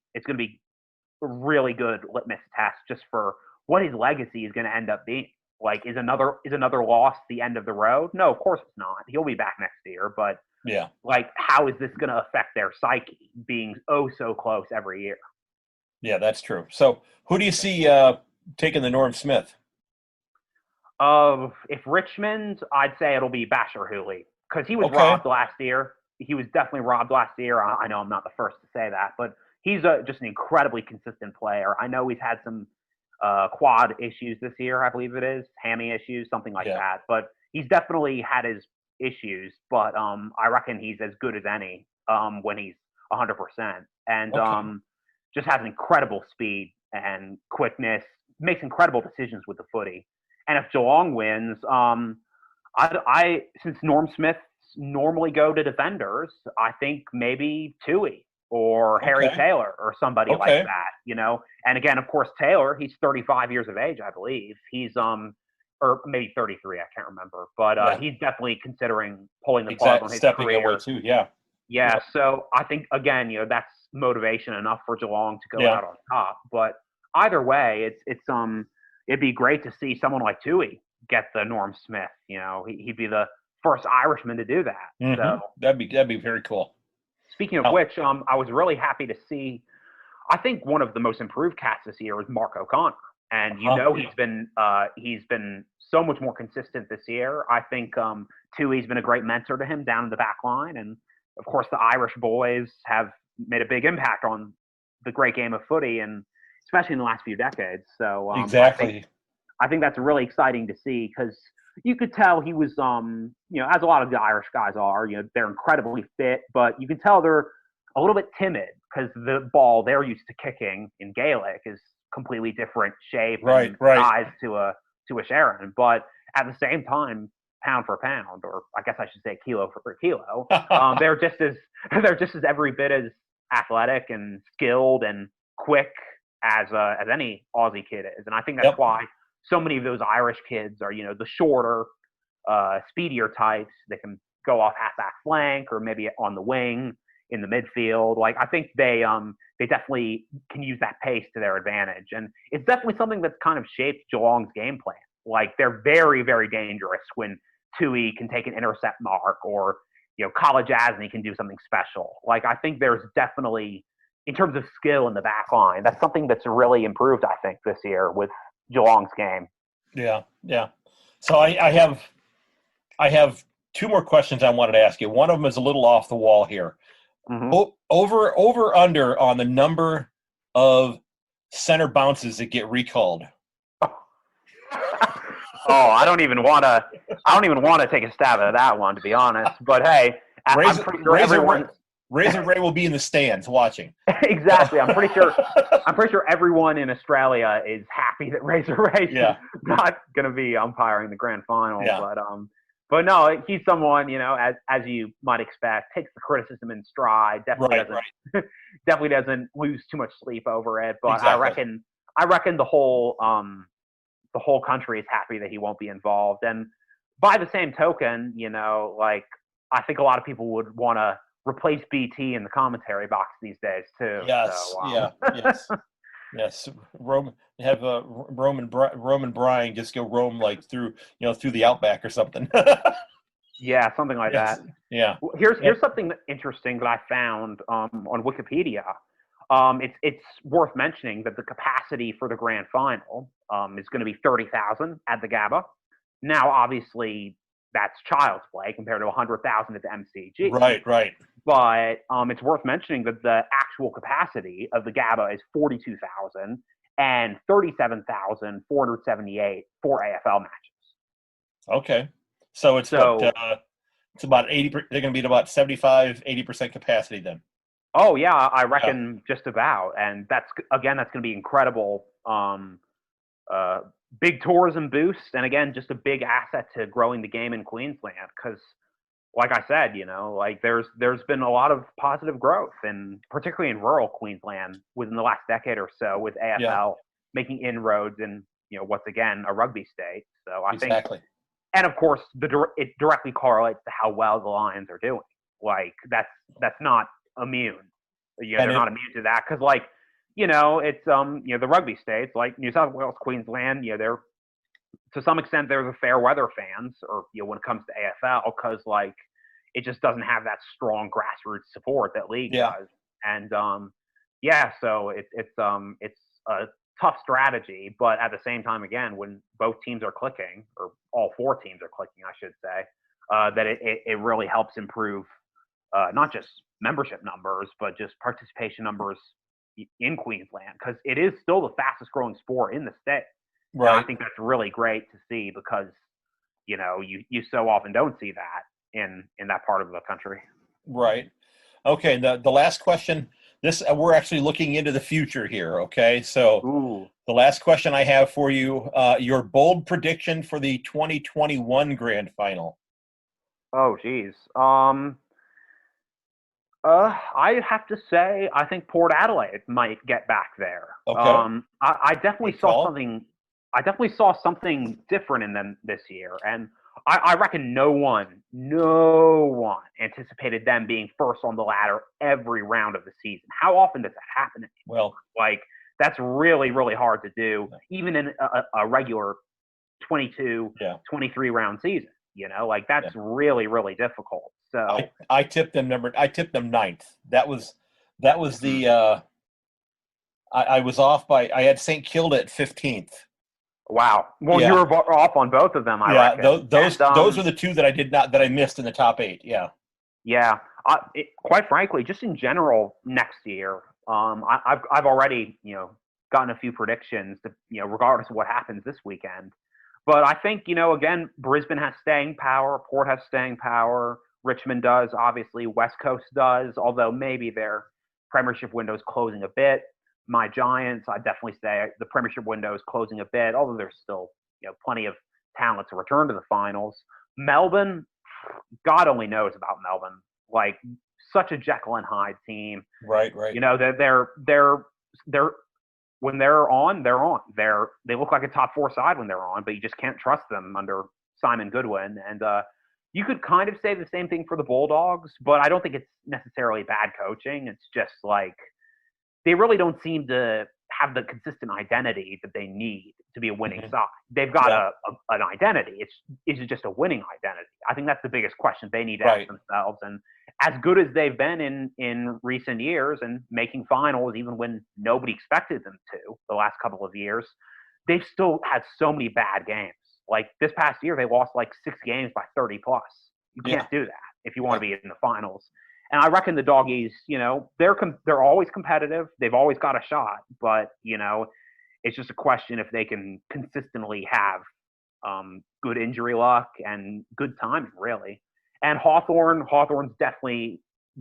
a really good litmus test just for what his legacy is going to end up being. Like, is another loss the end of the road? No, of course it's not. He'll be back next year, but like, how is this going to affect their psyche being so close every year? Yeah, that's true. So who do you see taking the Norm Smith? If Richmond, I'd say it'll be Bashir Hooley, because he was robbed last year. He was definitely robbed last year. I know I'm not the first to say that, but he's just an incredibly consistent player. I know he's had some quad issues this year, I believe it is, hammy issues, something like that. But he's definitely had his issues, but I reckon he's as good as any when he's 100%. And just has incredible speed and quickness, makes incredible decisions with the footy. And if Geelong wins, I since Norm Smith normally go to defenders, I think maybe Tui or Harry Taylor or somebody like that, you know. And again, of course, Taylor, he's 35 years of age, I believe. He's or maybe 33, I can't remember, but he's definitely considering pulling the plug on his career. Away too, Yeah, so I think, again, that's motivation enough for Geelong to go out on top. But either way, it'd be great to see someone like Tui get the Norm Smith. He'd be the first Irishman to do that. Mm-hmm. So that'd be very cool. Speaking of which, I was really happy to see. I think one of the most improved cats this year was Mark O'Connor, and he's been so much more consistent this year. I think Tui's been a great mentor to him down in the back line, and of course the Irish boys have made a big impact on the great game of footy, and especially in the last few decades. So exactly, I think that's really exciting to see because you could tell he was, as a lot of the Irish guys are, they're incredibly fit, but you can tell they're a little bit timid because the ball they're used to kicking in Gaelic is completely different shape and size to a Sharon. But at the same time, pound for pound, or I guess I should say kilo for kilo, they're just as every bit as athletic and skilled and quick as any Aussie kid is. And I think that's why so many of those Irish kids are, the shorter, speedier types that can go off halfback flank or maybe on the wing in the midfield. Like, I think they definitely can use that pace to their advantage. And it's definitely something that's kind of shaped Geelong's game plan. Like, they're very, very dangerous when Tui can take an intercept mark or, College Asney can do something special. Like, I think there's definitely, in terms of skill in the back line, that's something that's really improved, I think, this year with Geelong's game. Yeah. So I have two more questions I wanted to ask you. One of them is a little off the wall here. Mm-hmm. Over under on the number of center bounces that get recalled. I don't even want to take a stab at that one, to be honest. But hey, I'm pretty sure everyone. Razor Ray will be in the stands watching. Exactly. I'm pretty sure everyone in Australia is happy that Razor Ray's not going to be umpiring the grand final. Yeah. But no, he's someone, as you might expect, takes the criticism in stride. Definitely doesn't lose too much sleep over it. But exactly. I reckon the whole country is happy that he won't be involved. And by the same token, I think a lot of people would want to replace BT in the commentary box these days too. Yes, yes. Roman Bryan just go roam like through the outback or something. Yeah, something like that. Yeah. Here's something interesting that I found on Wikipedia. It's worth mentioning that the capacity for the grand final is going to be 30,000 at the Gabba. Now, obviously, that's child's play compared to 100,000 at the MCG. Right. But it's worth mentioning that the actual capacity of the Gabba is 42,000 and 37,478 for AFL matches. Okay. So it's about 80. They're going to be at about 75-80% capacity then. Oh yeah, I reckon just about, and that's going to be incredible. Big tourism boost, and again, just a big asset to growing the game in Queensland. Because, like I said, there's been a lot of positive growth, and particularly in rural Queensland within the last decade or so, with AFL making inroads in what's again a rugby state. So I think, and of course, it directly correlates to how well the Lions are doing. Like that's not immune. They're not immune to that because, it's the rugby states like New South Wales, Queensland. They're to some extent they're the fair weather fans, or when it comes to AFL, because it just doesn't have that strong grassroots support that league does. And so it's a tough strategy, but at the same time, again, when both teams are clicking, or all four teams are clicking, I should say, that it really helps improve not just membership numbers, but just participation numbers in Queensland, because it is still the fastest growing sport in the state. Right. And I think that's really great to see because, you so often don't see that in that part of the country. Right. Okay. The last question, we're actually looking into the future here. Okay. So the last question I have for you, your bold prediction for the 2021 grand final. Oh, geez. I have to say, I think Port Adelaide might get back there. Okay. I definitely saw something. I definitely saw something different in them this year, and I reckon no one anticipated anticipated them being first on the ladder every round of the season. How often does that happen anymore? Well, like that's really, really hard to do, even in a regular 22, 23 round season. Like that's really, really difficult. So I tipped them ninth. That was the I was off by, I had St. Kilda at 15th. Wow. Well, you were off on both of them, I reckon. Those were the two that I missed in the top 8. Yeah. Yeah. Quite frankly, just in general, next year, I've already, gotten a few predictions to, regardless of what happens this weekend. But I think, again, Brisbane has staying power, Port has staying power, Richmond does, obviously, West Coast does, although maybe their premiership window is closing a bit. My Giants, I definitely say the premiership window is closing a bit, although there's still, plenty of talent to return to the finals. Melbourne, God only knows about Melbourne. Like, such a Jekyll and Hyde team. Right. They're when they're on, they're on. They look like a top 4 side when they're on, but you just can't trust them under Simon Goodwin. And you could kind of say the same thing for the Bulldogs, but I don't think it's necessarily bad coaching. It's just like they really don't seem to have the consistent identity that they need to be a winning side. They've got an identity. Is it just a winning identity? I think that's the biggest question they need to ask themselves. And as good as they've been in recent years and making finals, even when nobody expected them to the last couple of years, they've still had so many bad games. Like this past year, they lost like 6 games by 30 plus. You can't do that if you want to be in the finals. And I reckon the Doggies, they're always competitive. They've always got a shot, but it's just a question if they can consistently have good injury luck and good timing, really. And Hawthorn's definitely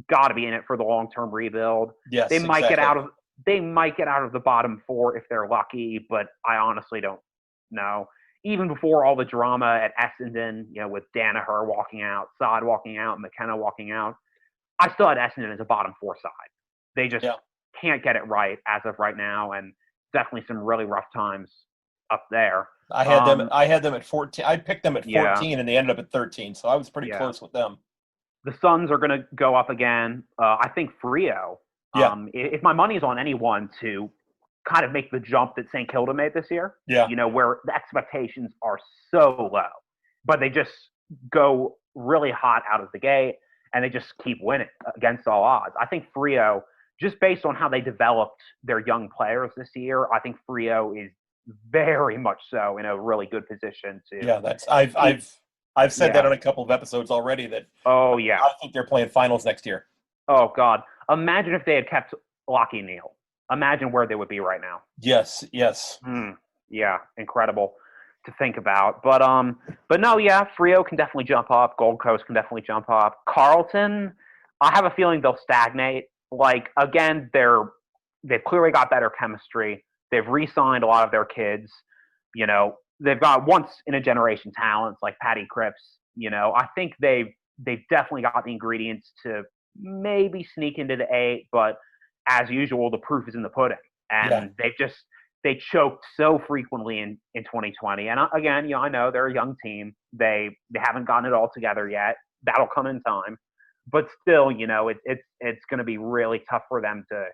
got to be in it for the long-term rebuild. Yes, they might get out of the bottom 4 if they're lucky, but I honestly don't know. Even before all the drama at Essendon, with Danaher walking out, Saad walking out, McKenna walking out, I still had Essendon as a bottom 4 side. They just can't get it right as of right now, and definitely some really rough times up there. I had them at 14. I picked them at 14, and they ended up at 13. So I was pretty close with them. The Suns are going to go up again. I think Freo. If my money is on anyone to kind of make the jump that St. Kilda made this year, where the expectations are so low, but they just go really hot out of the gate and they just keep winning against all odds. I think Freo, just based on how they developed their young players this year, I think Freo is very much so in a really good position to. Yeah, I've said that on a couple of episodes already. That I think they're playing finals next year. Oh God! Imagine if they had kept Lachie Neale. Imagine where they would be right now. Yes. Yeah, incredible to think about. But no, Freo can definitely jump up. Gold Coast can definitely jump up. Carlton, I have a feeling they'll stagnate. Like again, they've clearly got better chemistry. They've re-signed a lot of their kids. They've got once in a generation talents like Paddy Cripps. I think they've definitely got the ingredients to maybe sneak into the 8, but as usual, the proof is in the pudding. And they choked so frequently in 2020. And again, I know they're a young team. They haven't gotten it all together yet. That'll come in time. But still, it's going to be really tough for them to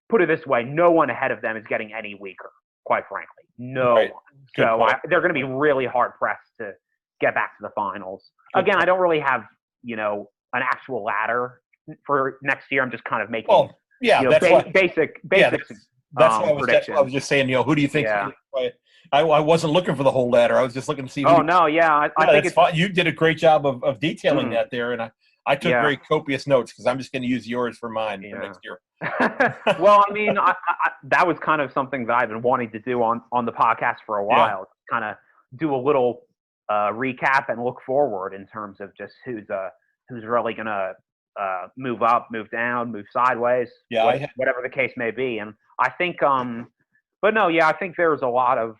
put it this way. No one ahead of them is getting any weaker, quite frankly. No one. So they're going to be really hard pressed to get back to the finals. Again, I don't really have, an actual ladder for next year. I'm just kind of making basic that's predictions. I was just saying, who do you think? Yeah. I wasn't looking for the whole ladder. I was just looking to see. I think it's fine. You did a great job of detailing that there, and I took very copious notes because I'm just going to use yours for mine for next year. Well, I mean, that was kind of something that I've been wanting to do on the podcast for a while. Kind of do a little recap and look forward in terms of just who's really going to move up, move down, move sideways, whatever the case may be. And I think, I think there's a lot of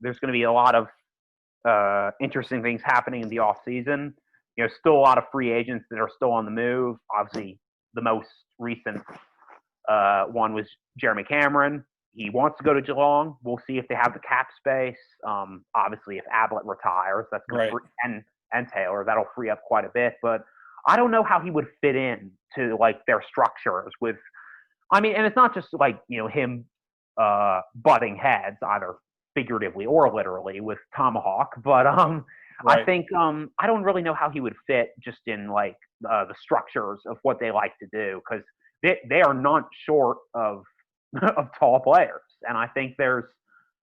there's going to be a lot of interesting things happening in the off season. Still a lot of free agents that are still on the move. Obviously, the most recent one was Jeremy Cameron. He wants to go to Geelong. We'll see if they have the cap space. Obviously, if Ablett retires, that's going to and Taylor, that'll free up quite a bit. But I don't know how he would fit in to like their structures with, I mean, and it's not just like, him butting heads either figuratively or literally with Tomahawk, but Right. I think I don't really know how he would fit just in like the structures of what they like to do, because they are not short of of tall players, and I think their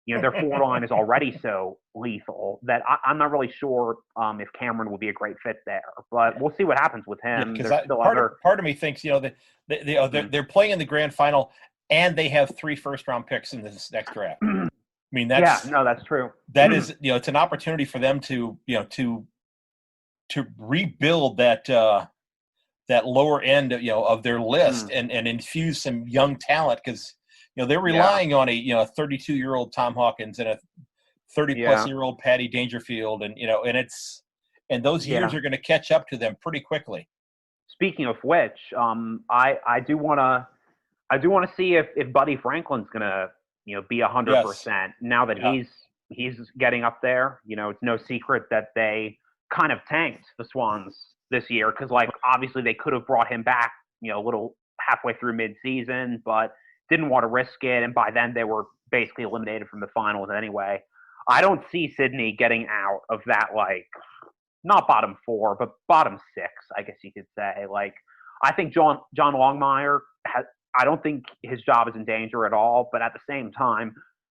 forward line is already so lethal that I'm not really sure if Cameron would be a great fit there. But we'll see what happens with him. Because part of me thinks that they're playing in the grand final, and they have 3 first-round picks in this next draft. I mean, that's true. That is, it's an opportunity for them to rebuild that lower end of their list and infuse some young talent, because they're relying on a 32-year-old Tom Hawkins and a 30-plus-year-old Patty Dangerfield, and and those years are going to catch up to them pretty quickly. Speaking of which, I do want to see if Buddy Franklin's going to be 100% now that he's getting up there. It's no secret that they kind of tanked the Swans this year, because like obviously they could have brought him back a little halfway through mid-season, but didn't want to risk it, and by then they were basically eliminated from the finals anyway. I don't see Sydney getting out of that, like, not bottom 4 but bottom 6, I guess you could say. Like, I think John Longmire I don't think his job is in danger at all, but at the same time,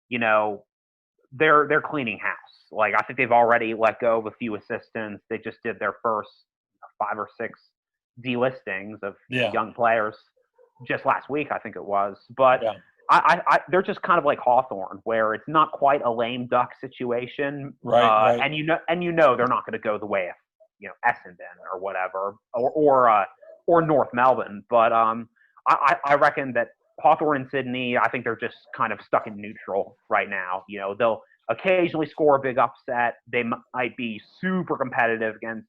they're cleaning house. Like, I think they've already let go of a few assistants. They just did their first 5 or 6 delistings of young players just last week, I think it was. But I they're just kind of like Hawthorne, where it's not quite a lame duck situation, right. And they're not going to go the way of Essendon or whatever, or North Melbourne. But I reckon that Hawthorne and Sydney, I think they're just kind of stuck in neutral right now. They'll occasionally score a big upset. They might be super competitive against,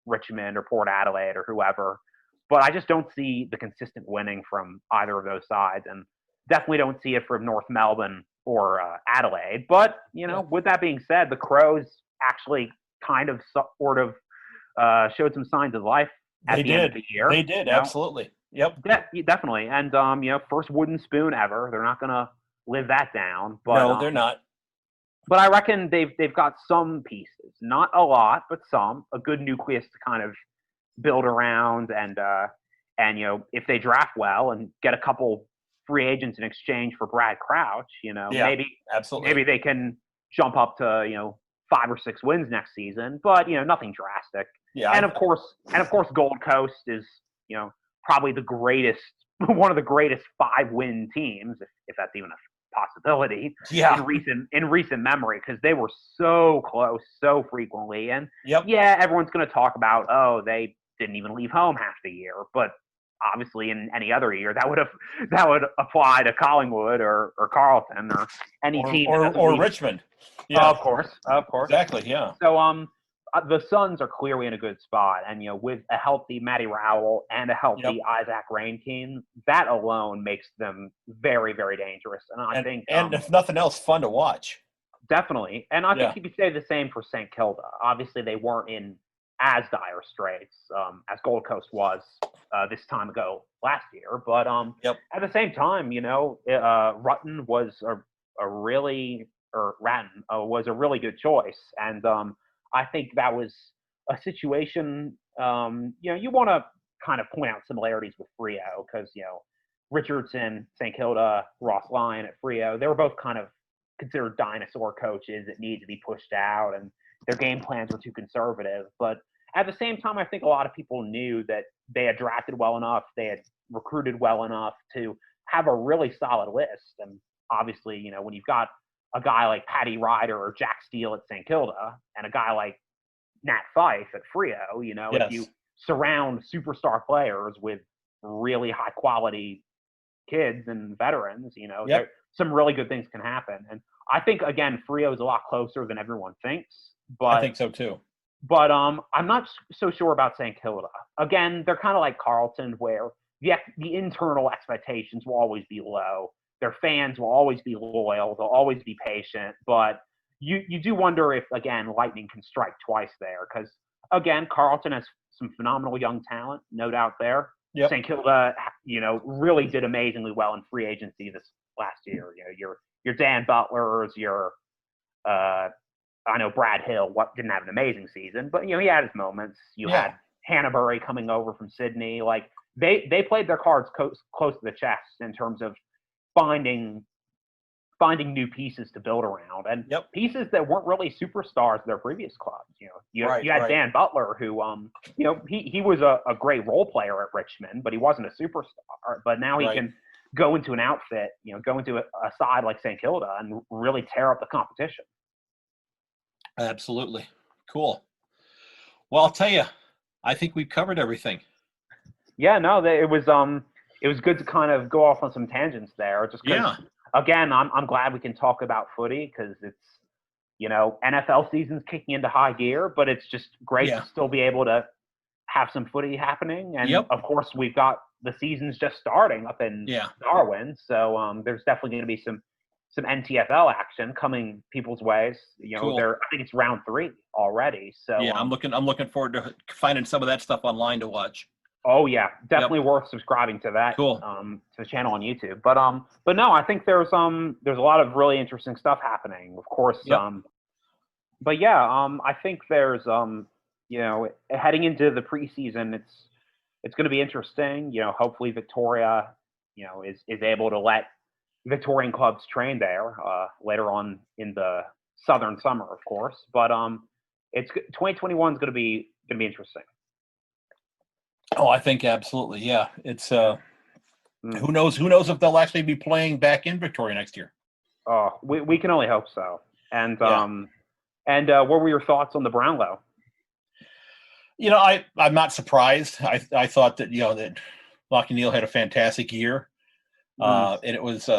Richmond or Port Adelaide or whoever. But I just don't see the consistent winning from either of those sides, and definitely don't see it from North Melbourne or Adelaide. But, with that being said, the Crows actually kind of sort of showed some signs of life at the end of the year. They did, absolutely. Yep. Definitely. And, first wooden spoon ever. They're not going to live that down. But, no, they're not. But I reckon they've got some pieces. Not a lot, but some. A good nucleus to kind of build around. And if they draft well and get a couple free agents in exchange for Brad Crouch, maybe they can jump up to, 5 or 6 wins next season. But, nothing drastic. Yeah. And of course, Gold Coast is, probably one of the greatest 5-win teams, if that's even a possibility, in recent memory, because they were so close so frequently. And everyone's going to talk about, they didn't even leave home half the year, but obviously in any other year that would apply to Collingwood or Carlton or any team or Richmond. Of course. Exactly. Yeah. So the Suns are clearly in a good spot, and with a healthy Matty Rowell and a healthy Isaac Rain team, that alone makes them very, very dangerous. And I think, if nothing else, fun to watch. Definitely, and I think you could say the same for St. Kilda. Obviously, they weren't in as dire straits as Gold Coast was this time ago last year, but at the same time, Ratton was a really good choice, and I think that was a situation, you want to kind of point out similarities with Freo, because, Richardson, St. Kilda, Ross Lyon at Freo, they were both kind of considered dinosaur coaches that needed to be pushed out, and their game plans were too conservative. But at the same time, I think a lot of people knew that they had drafted well enough, they had recruited well enough to have a really solid list. And obviously, when you've got a guy like Paddy Ryder or Jack Steele at St. Kilda and a guy like Nat Fife at Freo, if you surround superstar players with really high quality kids and veterans, some really good things can happen. And I think, again, Freo is a lot closer than everyone thinks. But I think so too. But I'm not so sure about St. Kilda. Again, they're kind of like Carlton, where the internal expectations will always be low. Their fans will always be loyal. They'll always be patient. But you do wonder if, again, lightning can strike twice there. Because, again, Carlton has some phenomenal young talent, no doubt there. Yep. St. Kilda, really did amazingly well in free agency this last year. Your Dan Butlers, I know Brad Hill didn't have an amazing season, but he had his moments. You had Hannabury coming over from Sydney. Like they played their cards close to the chest in terms of finding new pieces to build around, and pieces that weren't really superstars in their previous clubs. You had Dan Butler, who he was a great role player at Richmond, but he wasn't a superstar. But now he can go into an outfit, go into a side like St. Kilda and really tear up the competition. Absolutely. Cool. Well, I'll tell you, I think we've covered everything. Yeah, no, it was good to kind of go off on some tangents there. Just again, I'm glad we can talk about footy because it's, NFL season's kicking into high gear, but it's just great to still be able to have some footy happening. And of course, we've got the season's just starting up in Darwin, so there's definitely going to be some NTFL action coming people's ways. Cool. I think it's round 3 already. So I'm looking forward to finding some of that stuff online to watch. Oh yeah, definitely worth subscribing to that. Cool. To the channel on YouTube. But no, I think there's a lot of really interesting stuff happening. Of course. But yeah, I think there's heading into the preseason, it's going to be interesting. Hopefully Victoria, is able to let Victorian clubs train there later on in the southern summer, of course. But 2021 is going to be interesting. Oh, I think absolutely, yeah. It's who knows if they'll actually be playing back in Victoria next year. Oh, we can only hope so. And what were your thoughts on the Brownlow? I'm not surprised. I thought that that Lachie Neale had a fantastic year. And it was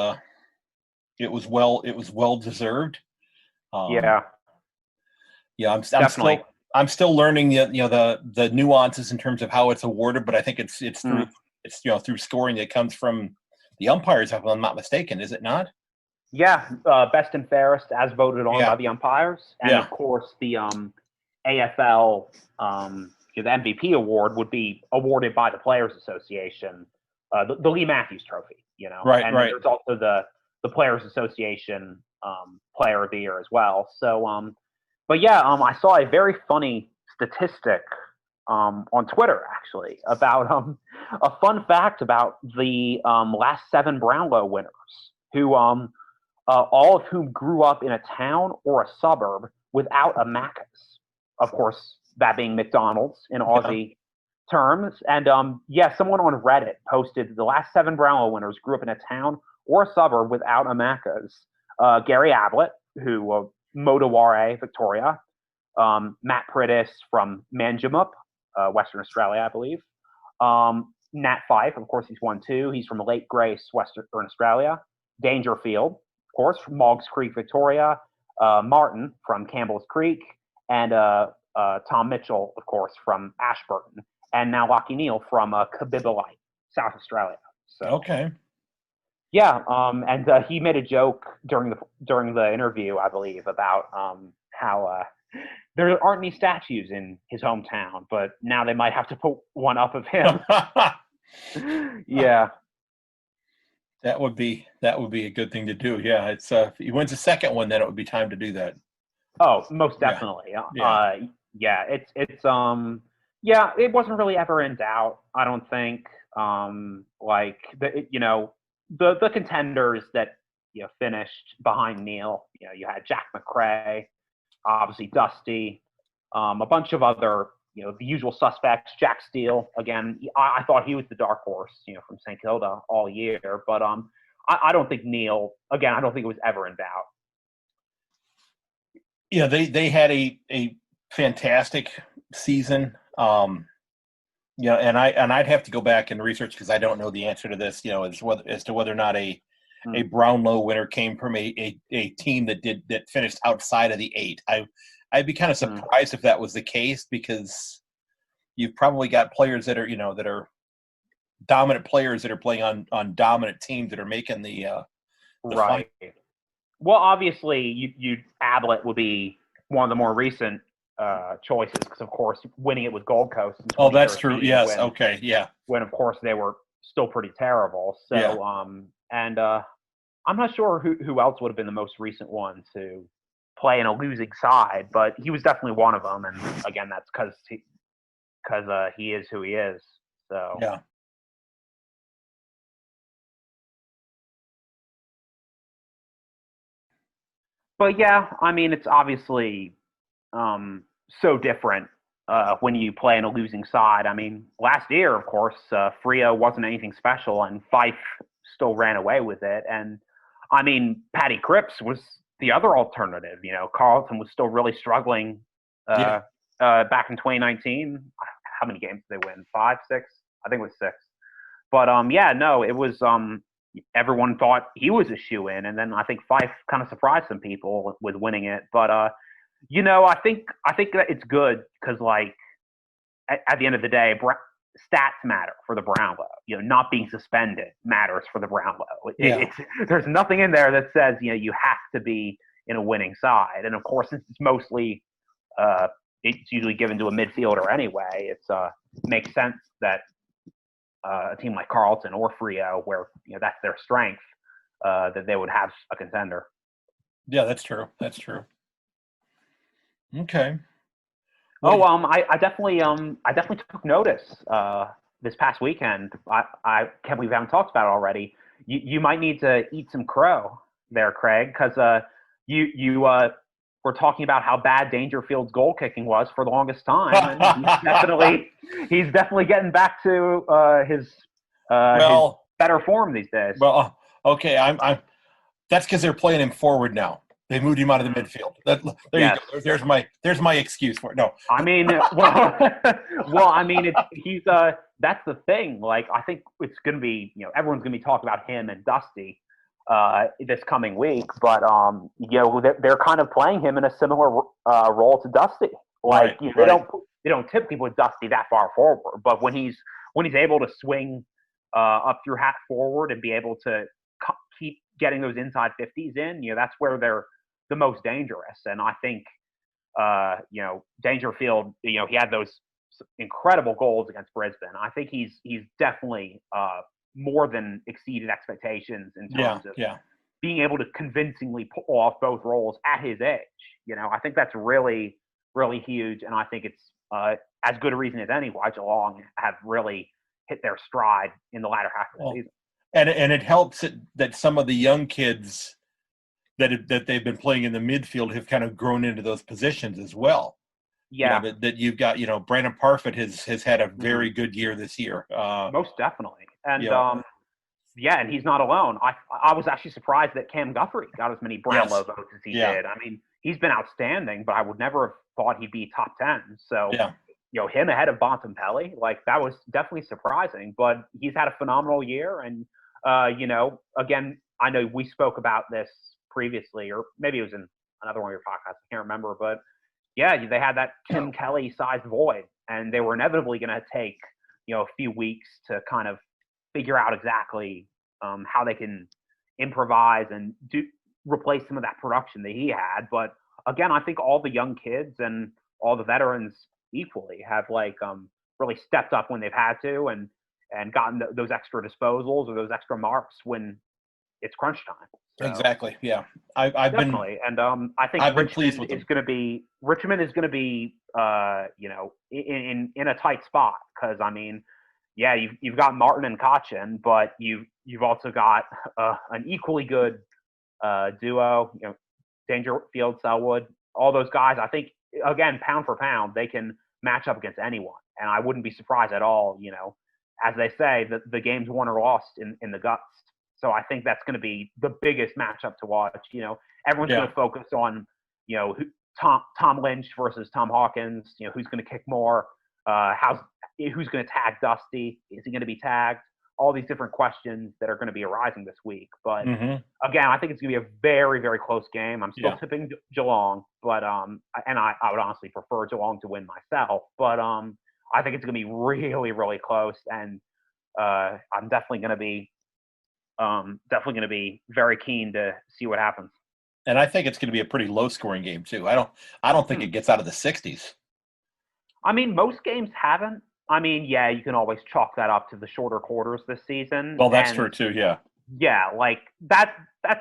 well deserved. I'm still learning the nuances in terms of how it's awarded, but I think it's through scoring that comes from the umpires, if I'm not mistaken, is it not? Yeah, best and fairest as voted on by the umpires, and of course the AFL the MVP award would be awarded by the Players Association, the Lee Matthews Trophy. Right. There's also the Players Association Player of the Year as well. So, but yeah, I saw a very funny statistic on Twitter actually about a fun fact about the last 7 Brownlow winners, who all of whom grew up in a town or a suburb without a Macca's. Of course, that being McDonald's in Aussie terms. And someone on Reddit posted the last 7 Brownlow winners grew up in a town or a suburb without a Macca's. Gary Ablett, who Motoware, Victoria. Matt Prittis from Manjimup, Western Australia, I believe. Nat Fife, of course, he's won 2. He's from Lake Grace, Western Australia. Dangerfield, of course, from Moggs Creek, Victoria. Martin from Campbell's Creek. And Tom Mitchell, of course, from Ashburton. And now Lachie Neale from Kabibalite, South Australia. So, okay. Yeah, and he made a joke during the interview, I believe, about how there aren't any statues in his hometown, but now they might have to put one up of him. Yeah, that would be a good thing to do. Yeah, it's if he wins a second one, then it would be time to do that. Oh, most definitely. It wasn't really ever in doubt, I don't think. The contenders that finished behind Neale, you had Jack McRae, obviously Dusty, a bunch of other, the usual suspects. Jack Steele, again, I thought he was the dark horse, from St. Kilda all year, but I don't think Neale, again, I don't think it was ever in doubt. Yeah, they had a fantastic season. And I'd have to go back and research because I don't know the answer to this, as to whether or not a Brownlow winner came from a team that finished outside of the 8. I'd be kind of surprised if that was the case, because you've probably got players that are that are dominant players that are playing on dominant teams that are making the right. Well, obviously, Ablett would be one of the more recent choices because, of course, winning it with Gold Coast. Oh, that's true. Yes. Okay. Yeah. When, of course, they were still pretty terrible. So, yeah. I'm not sure who else would have been the most recent one to play in a losing side, but he was definitely one of them. And again, that's because he is who he is. So yeah. But yeah, I mean, it's obviously so different when you play in a losing side. I mean, last year, of course, Freo wasn't anything special, and Fife still ran away with it. And I mean, Paddy Cripps was the other alternative. You know, Carlton was still really struggling back in 2019. How many games did they win? 5, 6? I think it was 6. But it was everyone thought he was a shoe-in, and then I think Fife kind of surprised some people with winning it. But I think that it's good because, like, at the end of the day, stats matter for the Brownlow. You know, not being suspended matters for the Brownlow. There's nothing in there that says you have to be in a winning side, and of course, since it's mostly it's usually given to a midfielder anyway. It makes sense that a team like Carlton or Freo, where that's their strength, that they would have a contender. Yeah, that's true. That's true. Okay. I definitely took notice this past weekend. I can't believe we haven't talked about it already. You might need to eat some crow there, Craig, because you were talking about how bad Dangerfield's goal kicking was for the longest time, and he's definitely getting back to his better form these days. Well, okay, I'm. That's because they're playing him forward now. They moved him out of the midfield. You go. There's my excuse for it. No, I mean, he's that's the thing. Like, I think it's going to be, everyone's going to be talking about him and Dusty this coming week, but they're kind of playing him in a similar role to Dusty. Like, they don't typically put Dusty that far forward, but when he's able to swing up through half forward and be able to keep getting those inside 50s in, that's where they're the most dangerous. And I think Dangerfield, he had those incredible goals against Brisbane. I think he's definitely more than exceeded expectations in terms of being able to convincingly pull off both roles at his age. I think that's really, really huge, and I think it's as good a reason as any why Geelong have really hit their stride in the latter half of the season. And it helps that some of the young kids that they've been playing in the midfield have kind of grown into those positions as well. Yeah, that you've got. Brandon Parfit has had a very good year this year. Most definitely, and and he's not alone. I was actually surprised that Cam Guthrie got as many Brownlow votes as he did. I mean, he's been outstanding, but I would never have thought he'd be top 10. So him ahead of Bontempelli, like, that was definitely surprising. But he's had a phenomenal year, and again, I know we spoke about this previously, or maybe it was in another one of your podcasts, I can't remember, but they had that Tim Kelly-sized void, and they were inevitably going to take, a few weeks to kind of figure out exactly how they can improvise and replace some of that production that he had. But again, I think all the young kids and all the veterans equally have really stepped up when they've had to and gotten those extra disposals or those extra marks when it's crunch time. So, exactly. Yeah, I've definitely, and I think Richmond is going to be in a tight spot because I mean, you've got Martin and Cochin, but you've also got an equally good duo. Dangerfield, Selwood, all those guys. I think again, pound for pound, they can match up against anyone, and I wouldn't be surprised at all. As they say, the game's won or lost in the guts. So I think that's going to be the biggest matchup to watch. Everyone's going to focus on, Tom Lynch versus Tom Hawkins. Who's going to kick more? Who's going to tag Dusty? Is he going to be tagged? All these different questions that are going to be arising this week. But again, I think it's going to be a very, very close game. I'm still tipping Geelong, but I would honestly prefer Geelong to win myself. But I think it's going to be really, really close, and I'm definitely going to be very keen to see what happens. And I think it's going to be a pretty low-scoring game too. I don't think it gets out of the 60s. I mean, most games haven't. I mean, yeah, you can always chalk that up to the shorter quarters this season. Well, that's true too. Yeah. Yeah, like that's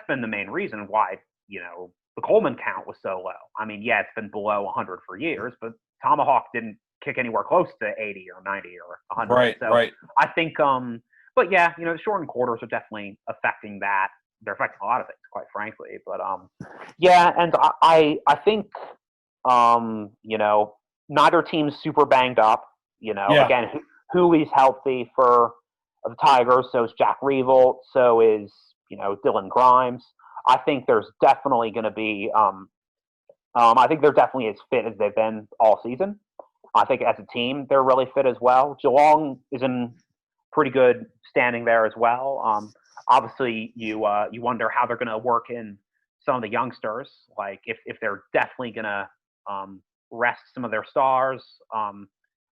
been the main reason why the Coleman count was so low. I mean, yeah, it's been below 100 for years, but Tomahawk didn't kick anywhere close to 80 or 90 or 100. Right. So right. I think, but yeah, the shortened quarters are definitely affecting that. They're affecting a lot of things, quite frankly. But yeah, and I think neither team's super banged up. Again, Hooley's healthy for the Tigers, so is Jack Revolt, so is Dylan Grimes. I think there's definitely going to be. I think they're definitely as fit as they've been all season. I think as a team, they're really fit as well. Geelong is in pretty good standing there as well. Obviously, you wonder how they're going to work in some of the youngsters, like if they're definitely going to rest some of their stars,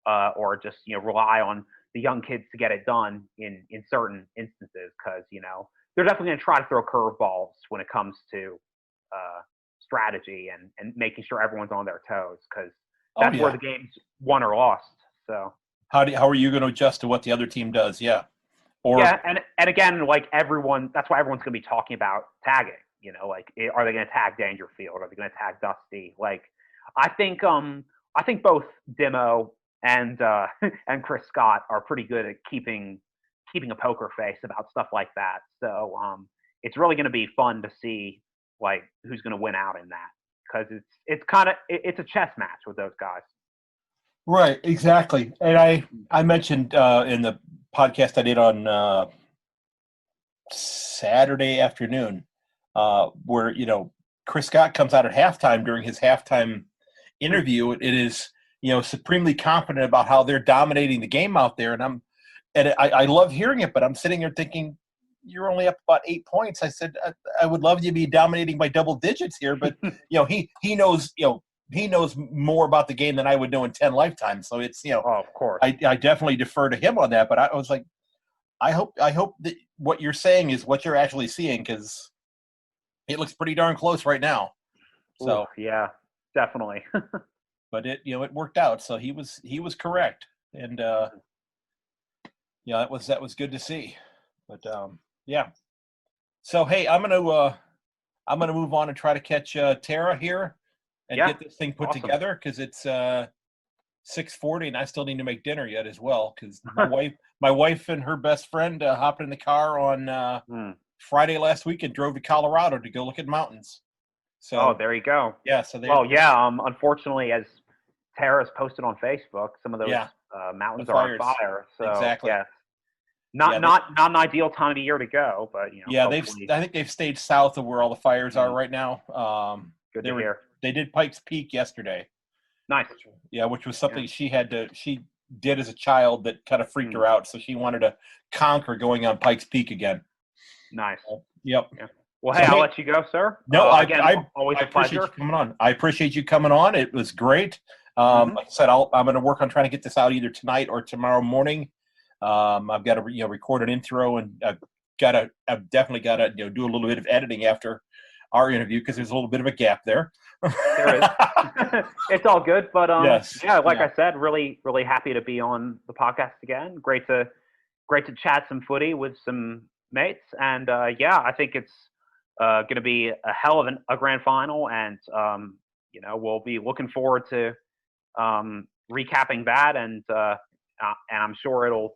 or just rely on the young kids to get it done in certain instances, because they're definitely going to try to throw curveballs when it comes to strategy and making sure everyone's on their toes, because that's where the game's won or lost. So how are you going to adjust to what the other team does? Yeah. And again, like everyone, that's why everyone's going to be talking about tagging. Like, are they going to tag Dangerfield? Are they going to tag Dusty? Like, I think both Dimo and Chris Scott are pretty good at keeping a poker face about stuff like that. So it's really going to be fun to see like who's going to win out in that, because it's a chess match with those guys. Right, exactly. And I mentioned in the podcast I did on Saturday afternoon, where Chris Scott comes out at halftime during his halftime interview. It is supremely confident about how they're dominating the game out there, and I love hearing it. But I'm sitting here thinking, you're only up about 8 points. I said I would love you to be dominating by double digits here, but he knows he knows more about the game than I would know in 10 lifetimes. So it's of course, I definitely defer to him on that. But I was like, I hope that what you're saying is what you're actually seeing, because it looks pretty darn close right now. So yeah, definitely. But it worked out. So he was correct, and that was good to see. But yeah. So hey, I'm gonna move on and try to catch Tara here and get this thing put together, because it's 6:40 and I still need to make dinner yet as well, because my wife and her best friend hopped in the car on Friday last week and drove to Colorado to go look at mountains. So there you go. Yeah. So unfortunately, as Tara's posted on Facebook, some of those mountains are on fire. So exactly. Yeah. Not an ideal time of year to go, but I think they've stayed south of where all the fires are right now. Good to hear. They did Pikes Peak yesterday. Nice. Which was something she did as a child that kind of freaked her out, so she wanted to conquer going on Pikes Peak again. Nice. Yep. Yeah. Well, hey, I'll let you go, sir. No, always I a appreciate pleasure. you coming on. I appreciate you coming on. It was great. Like I said, I'm going to work on trying to get this out either tonight or tomorrow morning. I've got to record an intro, and I've definitely got to do a little bit of editing after our interview, because there's a little bit of a gap there. There is. It's all good, but yes. I said, really, really happy to be on the podcast again. Great to chat some footy with some mates, and I think it's going to be a hell of a grand final, and we'll be looking forward to recapping that, and I'm sure it'll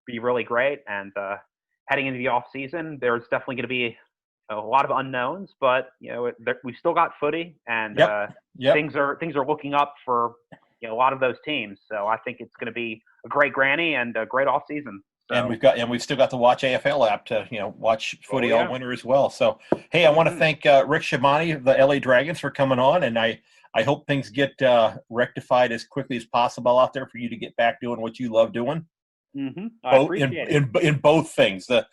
be really great. And heading into the off season, there's definitely going to be a lot of unknowns, but we've still got footy, and things are looking up for a lot of those teams. So I think it's going to be a great granny and a great off season. So. And we've still got the Watch AFL app to watch footy all winter as well. So hey, I want to thank Rick Shaibani of the LA Dragons for coming on, and I hope things get rectified as quickly as possible out there for you to get back doing what you love doing. I appreciate it. In both things, the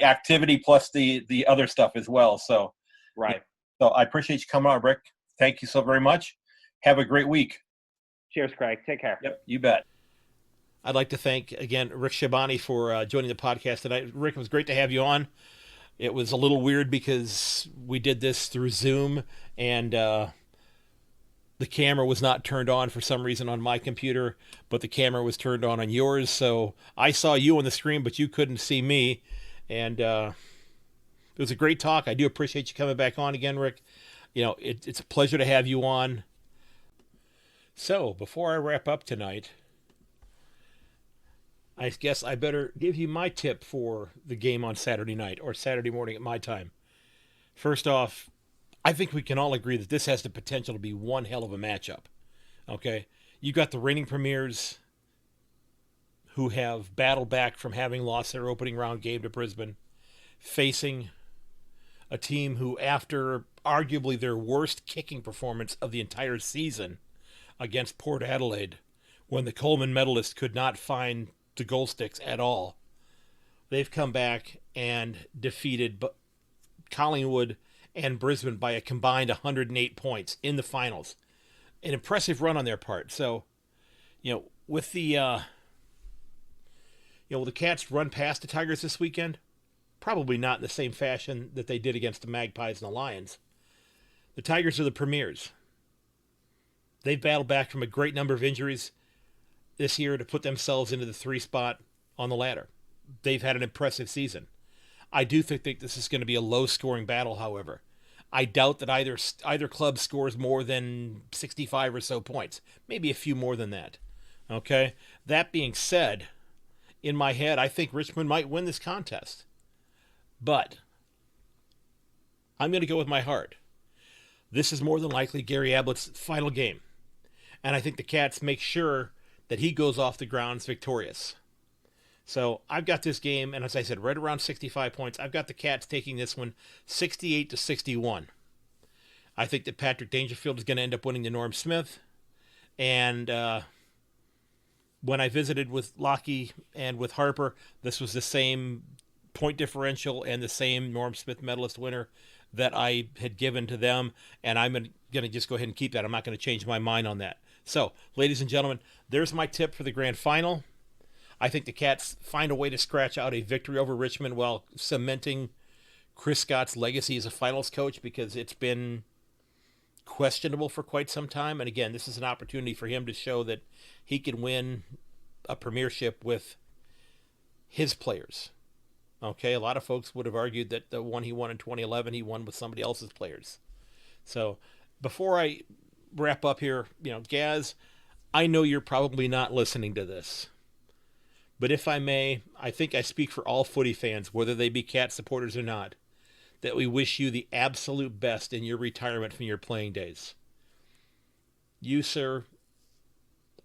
activity plus the other stuff as well. So right. So I appreciate you coming on, Rick. Thank you so very much. Have a great week. Cheers, Craig. Take care. Yep, you bet. I'd like to thank again Rick Shaibani for joining the podcast tonight. Rick, it was great to have you on. It was a little weird because we did this through Zoom, and the camera was not turned on for some reason on my computer, but the camera was turned on yours. So I saw you on the screen, but you couldn't see me. And it was a great talk. I do appreciate you coming back on again, Rick. It's a pleasure to have you on. So before I wrap up tonight, I guess I better give you my tip for the game on Saturday night or Saturday morning at my time. First off, I think we can all agree that this has the potential to be one hell of a matchup. Okay? You got the reigning premiers who have battled back from having lost their opening round game to Brisbane, facing a team who, after arguably their worst kicking performance of the entire season against Port Adelaide, when the Coleman medalists could not find the goal sticks at all, they've come back and defeated Collingwood and Brisbane by a combined 108 points in the finals. An impressive run on their part. So, with the will the Cats run past the Tigers this weekend? Probably not in the same fashion that they did against the Magpies and the Lions. The Tigers are the premiers. They've battled back from a great number of injuries this year to put themselves into the 3 spot on the ladder. They've had an impressive season. I do think this is going to be a low-scoring battle, however. I doubt that either club scores more than 65 or so points. Maybe a few more than that. Okay? That being said, in my head, I think Richmond might win this contest. But I'm going to go with my heart. This is more than likely Gary Ablett's final game. And I think the Cats make sure that he goes off the grounds victorious. So I've got this game, and as I said, right around 65 points. I've got the Cats taking this one 68-61. I think that Patrick Dangerfield is going to end up winning the Norm Smith. And when I visited with Lockie and with Harper, this was the same point differential and the same Norm Smith medalist winner that I had given to them, and I'm going to just go ahead and keep that. I'm not going to change my mind on that. So, ladies and gentlemen, there's my tip for the grand final. I think the Cats find a way to scratch out a victory over Richmond while cementing Chris Scott's legacy as a finals coach, because it's been questionable for quite some time. And again, this is an opportunity for him to show that he can win a premiership with his players. Okay, a lot of folks would have argued that the one he won in 2011, he won with somebody else's players. So before I wrap up here, Gaz, I know you're probably not listening to this, but if I may, I think I speak for all footy fans, whether they be Cat supporters or not, that we wish you the absolute best in your retirement from your playing days. You, sir,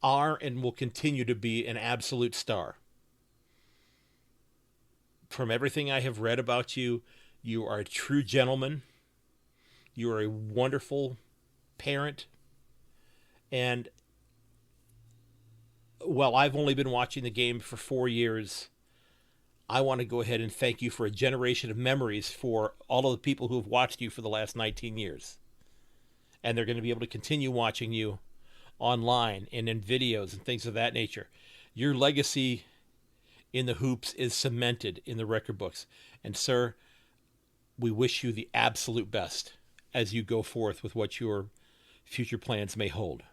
are and will continue to be an absolute star. From everything I have read about you, you are a true gentleman. You are a wonderful parent. And while I've only been watching the game for 4 years, I want to go ahead and thank you for a generation of memories for all of the people who have watched you for the last 19 years. And they're going to be able to continue watching you online and in videos and things of that nature. Your legacy in the hoops is cemented in the record books. And sir, we wish you the absolute best as you go forth with what your future plans may hold.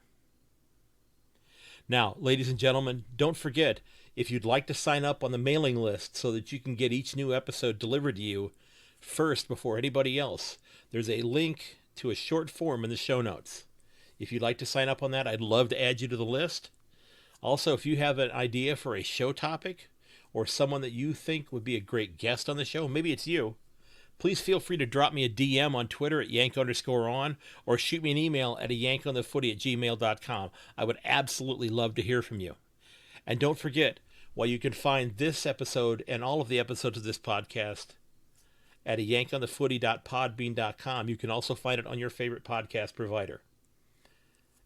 Now, ladies and gentlemen, don't forget, if you'd like to sign up on the mailing list so that you can get each new episode delivered to you first before anybody else, there's a link to a short form in the show notes. If you'd like to sign up on that, I'd love to add you to the list. Also, if you have an idea for a show topic or someone that you think would be a great guest on the show, maybe it's you, please feel free to drop me a DM on Twitter at yank_on or shoot me an email at yankonthefooty@gmail.com. I would absolutely love to hear from you. And don't forget, while you can find this episode and all of the episodes of this podcast at yankonthefooty.podbean.com, you can also find it on your favorite podcast provider.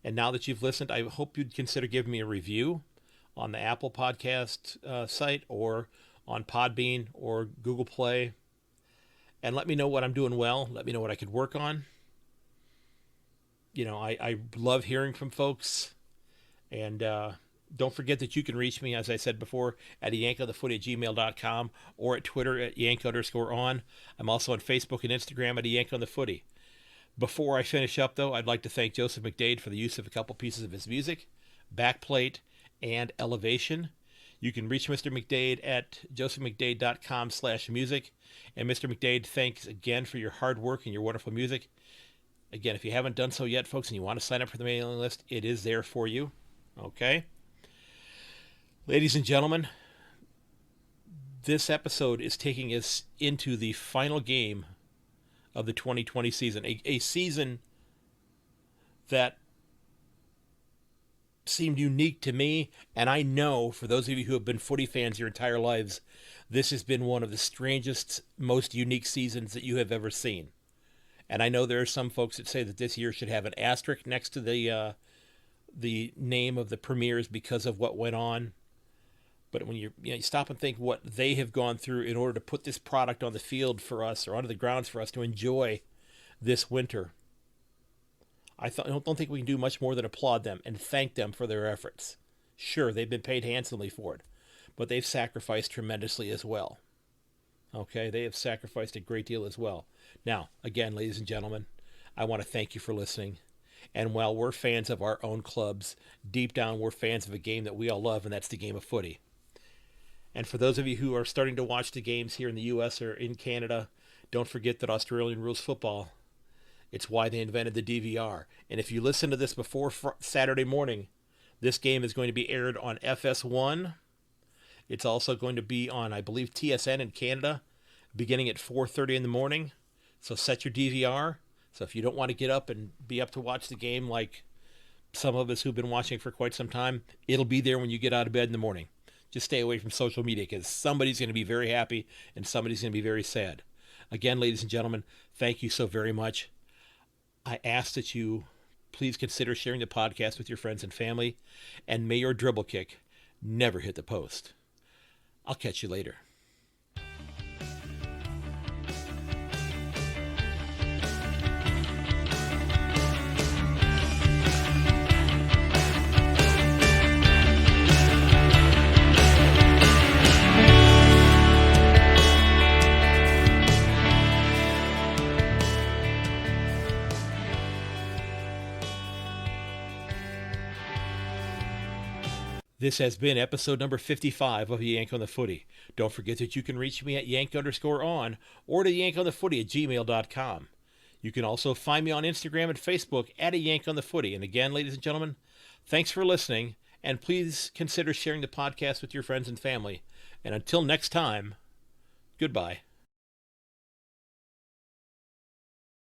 And now that you've listened, I hope you'd consider giving me a review on the Apple Podcast site or on Podbean or Google Play. And let me know what I'm doing well. Let me know what I could work on. I love hearing from folks. And Don't forget that you can reach me, as I said before, at yankonthefooty@gmail.com or at Twitter at yank_on. I'm also on Facebook and Instagram at yankonthefooty. Before I finish up, though, I'd like to thank Joseph McDade for the use of a couple pieces of his music, Backplate and Elevation. You can reach Mr. McDade at josephmcdade.com/music. And Mr. McDade, thanks again for your hard work and your wonderful music. Again, if you haven't done so yet, folks, and you want to sign up for the mailing list, it is there for you. Okay? Ladies and gentlemen, this episode is taking us into the final game of the 2020 season. A season that seemed unique to me, and I know for those of you who have been footy fans your entire lives, this has been one of the strangest, most unique seasons that you have ever seen. And I know there are some folks that say that this year should have an asterisk next to the name of the premiers because of what went on. But when you stop and think what they have gone through in order to put this product on the field for us or onto the grounds for us to enjoy this winter, I don't think we can do much more than applaud them and thank them for their efforts. Sure, they've been paid handsomely for it, but they've sacrificed tremendously as well. Okay, they have sacrificed a great deal as well. Now, again, ladies and gentlemen, I want to thank you for listening. And while we're fans of our own clubs, deep down we're fans of a game that we all love, and that's the game of footy. And for those of you who are starting to watch the games here in the U.S. or in Canada, don't forget that Australian rules football. It's why they invented the DVR. And if you listen to this before Saturday morning, this game is going to be aired on FS1. It's also going to be on, I believe, TSN in Canada, beginning at 4:30 in the morning. So set your DVR. So if you don't want to get up and be up to watch the game like some of us who've been watching for quite some time, it'll be there when you get out of bed in the morning. Just stay away from social media because somebody's going to be very happy and somebody's going to be very sad. Again, ladies and gentlemen, thank you so very much. I ask that you please consider sharing the podcast with your friends and family, and may your dribble kick never hit the post. I'll catch you later. This has been episode number 55 of Yank on the Footy. Don't forget that you can reach me at yank_on or to yankonthefooty@gmail.com. You can also find me on Instagram and Facebook at @yankonthefooty. And again, ladies and gentlemen, thanks for listening, and please consider sharing the podcast with your friends and family. And until next time, goodbye.